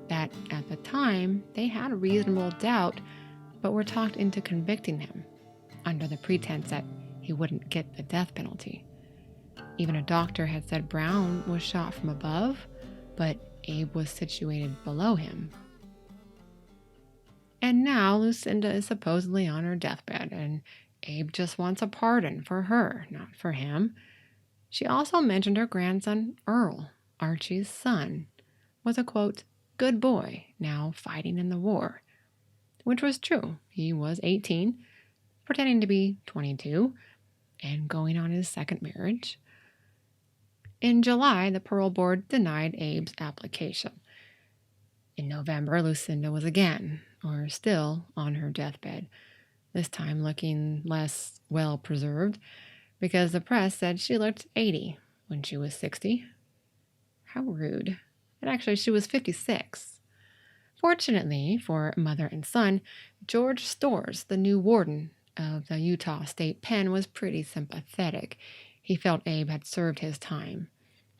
that at the time they had a reasonable doubt, but were talked into convicting him under the pretense that he wouldn't get the death penalty. Even a doctor had said Brown was shot from above, but Abe was situated below him. And now Lucinda is supposedly on her deathbed, and Abe just wants a pardon for her, not for him. She also mentioned her grandson, Earl, Archie's son, was a, quote, good boy, now fighting in the war. Which was true. He was 18, pretending to be 22, and going on his second marriage. In July, the parole board denied Abe's application. In November, Lucinda was again, or still, on her deathbed, this time looking less well-preserved, because the press said she looked 80 when she was 60. How rude. And actually, she was 56. Fortunately for mother and son, George Storrs, the new warden of the Utah State Pen, was pretty sympathetic. He felt Abe had served his time.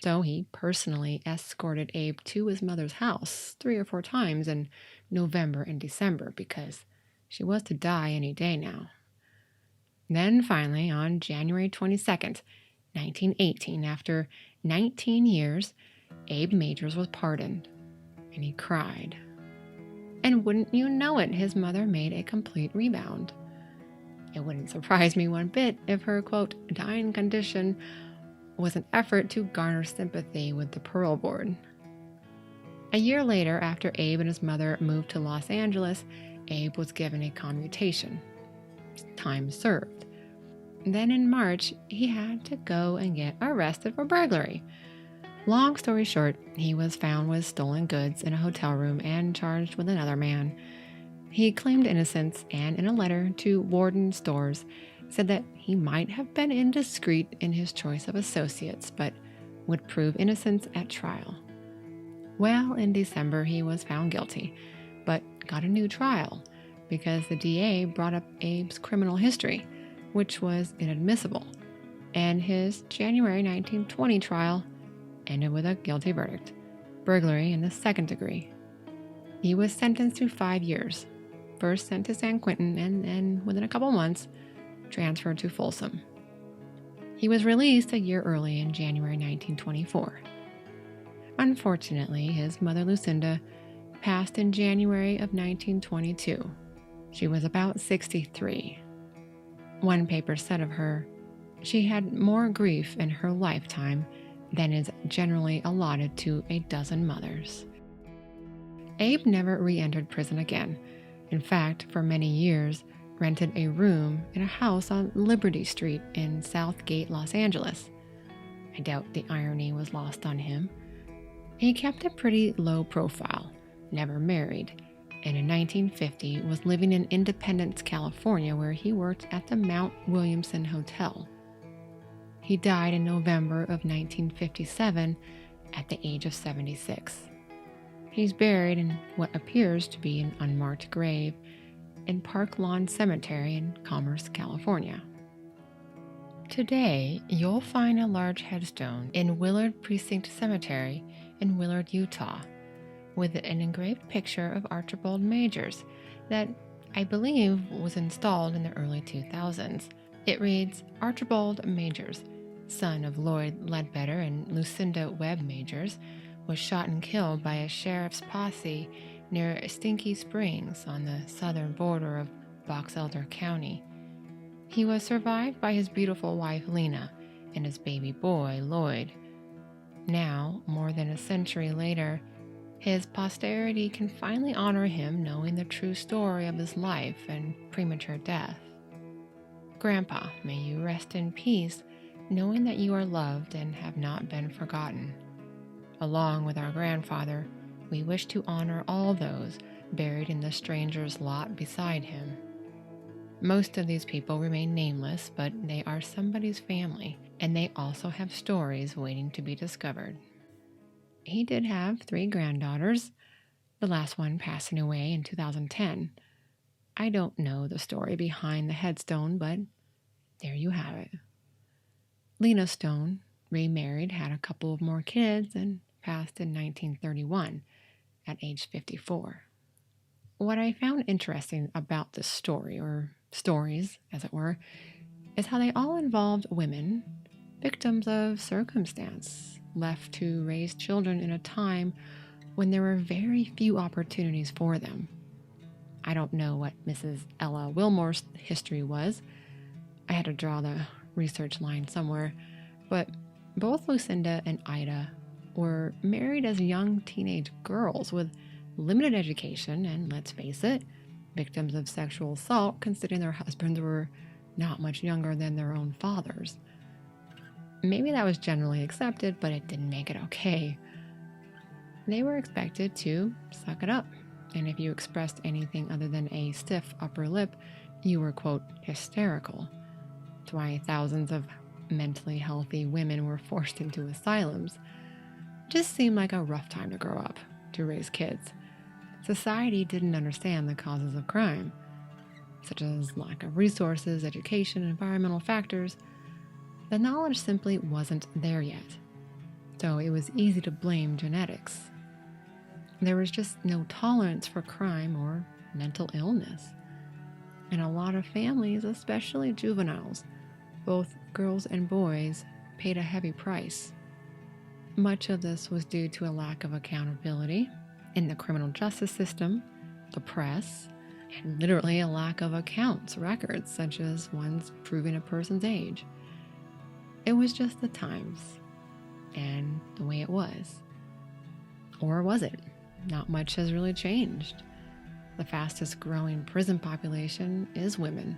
So he personally escorted Abe to his mother's house 3 or 4 times in November and December because she was to die any day now. Then finally, on January 22nd, 1918, after 19 years, Abe Majors was pardoned, and he cried. And wouldn't you know it, his mother made a complete rebound. It wouldn't surprise me one bit if her, quote, dying condition was an effort to garner sympathy with the parole board. A year later, after Abe and his mother moved to Los Angeles, Abe was given a commutation. Time served. Then in March, he had to go and get arrested for burglary. Long story short, he was found with stolen goods in a hotel room and charged with another man. He claimed innocence and in a letter to Warden Storrs said that he might have been indiscreet in his choice of associates, but would prove innocence at trial. Well, in December he was found guilty, but got a new trial because the DA brought up Abe's criminal history, which was inadmissible, and his January 1920 trial ended with a guilty verdict, burglary in the 2nd degree. He was sentenced to 5 years, first sent to San Quentin and then, within a couple months, transferred to Folsom. He was released a year early in January 1924. Unfortunately, his mother Lucinda passed in January of 1922. She was about 63. One paper said of her, she had more grief in her lifetime than is generally allotted to a dozen mothers. Abe never re-entered prison again. In fact, for many years, rented a room in a house on Liberty Street in Southgate, Los Angeles. I doubt the irony was lost on him. He kept a pretty low profile, never married, and in 1950 was living in Independence, California, where he worked at the Mount Williamson Hotel. He died in November of 1957 at the age of 76. He's buried in what appears to be an unmarked grave in Park Lawn Cemetery in Commerce, California. Today, you'll find a large headstone in Willard Precinct Cemetery in Willard, Utah, with an engraved picture of Archibald Majors that I believe was installed in the early 2000s. It reads, Archibald Majors, son of Lloyd Ledbetter and Lucinda Webb Majors, was shot and killed by a sheriff's posse near Stinky Springs on the southern border of Box Elder County. He was survived by his beautiful wife Lena and his baby boy Lloyd. Now, more than a century later, his posterity can finally honor him knowing the true story of his life and premature death. Grandpa, may you rest in peace, knowing that you are loved and have not been forgotten. Along with our grandfather, we wish to honor all those buried in the stranger's lot beside him. Most of these people remain nameless, but they are somebody's family, and they also have stories waiting to be discovered. He did have 3 granddaughters, the last one passing away in 2010. I don't know the story behind the headstone, but there you have it. Lena Stone remarried, had a couple of more kids, and passed in 1931 at age 54. What I found interesting about this story, or stories, as it were, is how they all involved women, victims of circumstance, left to raise children in a time when there were very few opportunities for them. I don't know what Mrs. Ella Willmore's history was. I had to draw the research line somewhere, but both Lucinda and Ida were married as young teenage girls with limited education and, let's face it, victims of sexual assault, considering their husbands were not much younger than their own fathers. Maybe that was generally accepted, but it didn't make it okay. They were expected to suck it up, and if you expressed anything other than a stiff upper lip, you were, quote, hysterical. That's why thousands of mentally healthy women were forced into asylums. It just seemed like a rough time to grow up, to raise kids. Society didn't understand the causes of crime, such as lack of resources, education, environmental factors. The knowledge simply wasn't there yet, so it was easy to blame genetics. There was just no tolerance for crime or mental illness. And a lot of families, especially juveniles, both girls and boys, paid a heavy price. Much of this was due to a lack of accountability in the criminal justice system, the press, and literally a lack of accounts, records, such as ones proving a person's age. It was just the times and the way it was. Or was it? Not much has really changed. The fastest growing prison population is women,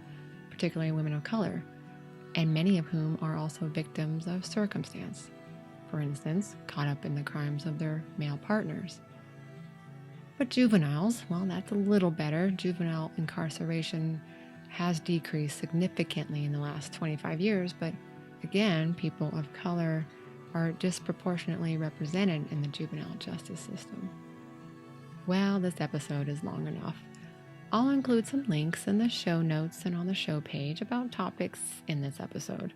particularly women of color, and many of whom are also victims of circumstance. For instance, caught up in the crimes of their male partners. But juveniles, well, that's a little better. Juvenile incarceration has decreased significantly in the last 25 years, but again, people of color are disproportionately represented in the juvenile justice system. Well, this episode is long enough. I'll include some links in the show notes and on the show page about topics in this episode.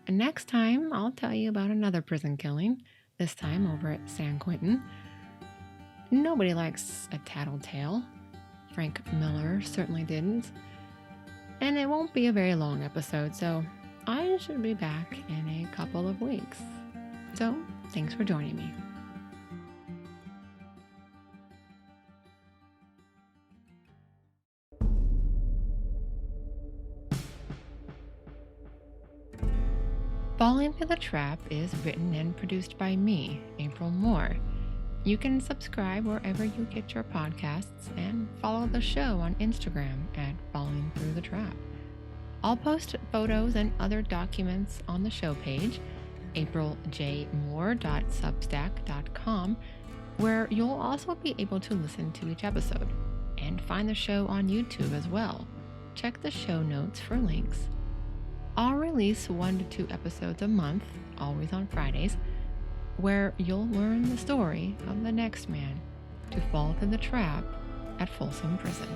And next time, I'll tell you about another prison killing, this time over at San Quentin. Nobody likes a tattletale. Frank Miller certainly didn't. And it won't be a very long episode, so I should be back in a couple of weeks. So, thanks for joining me. Falling Through the Trap is written and produced by me, April Moore. You can subscribe wherever you get your podcasts and follow the show on Instagram at Falling Through the Trap. I'll post photos and other documents on the show page, apriljmoore.substack.com, where you'll also be able to listen to each episode and find the show on YouTube as well. Check the show notes for links. I'll release 1 to 2 episodes a month, always on Fridays, where you'll learn the story of the next man to fall through the trap at Folsom Prison.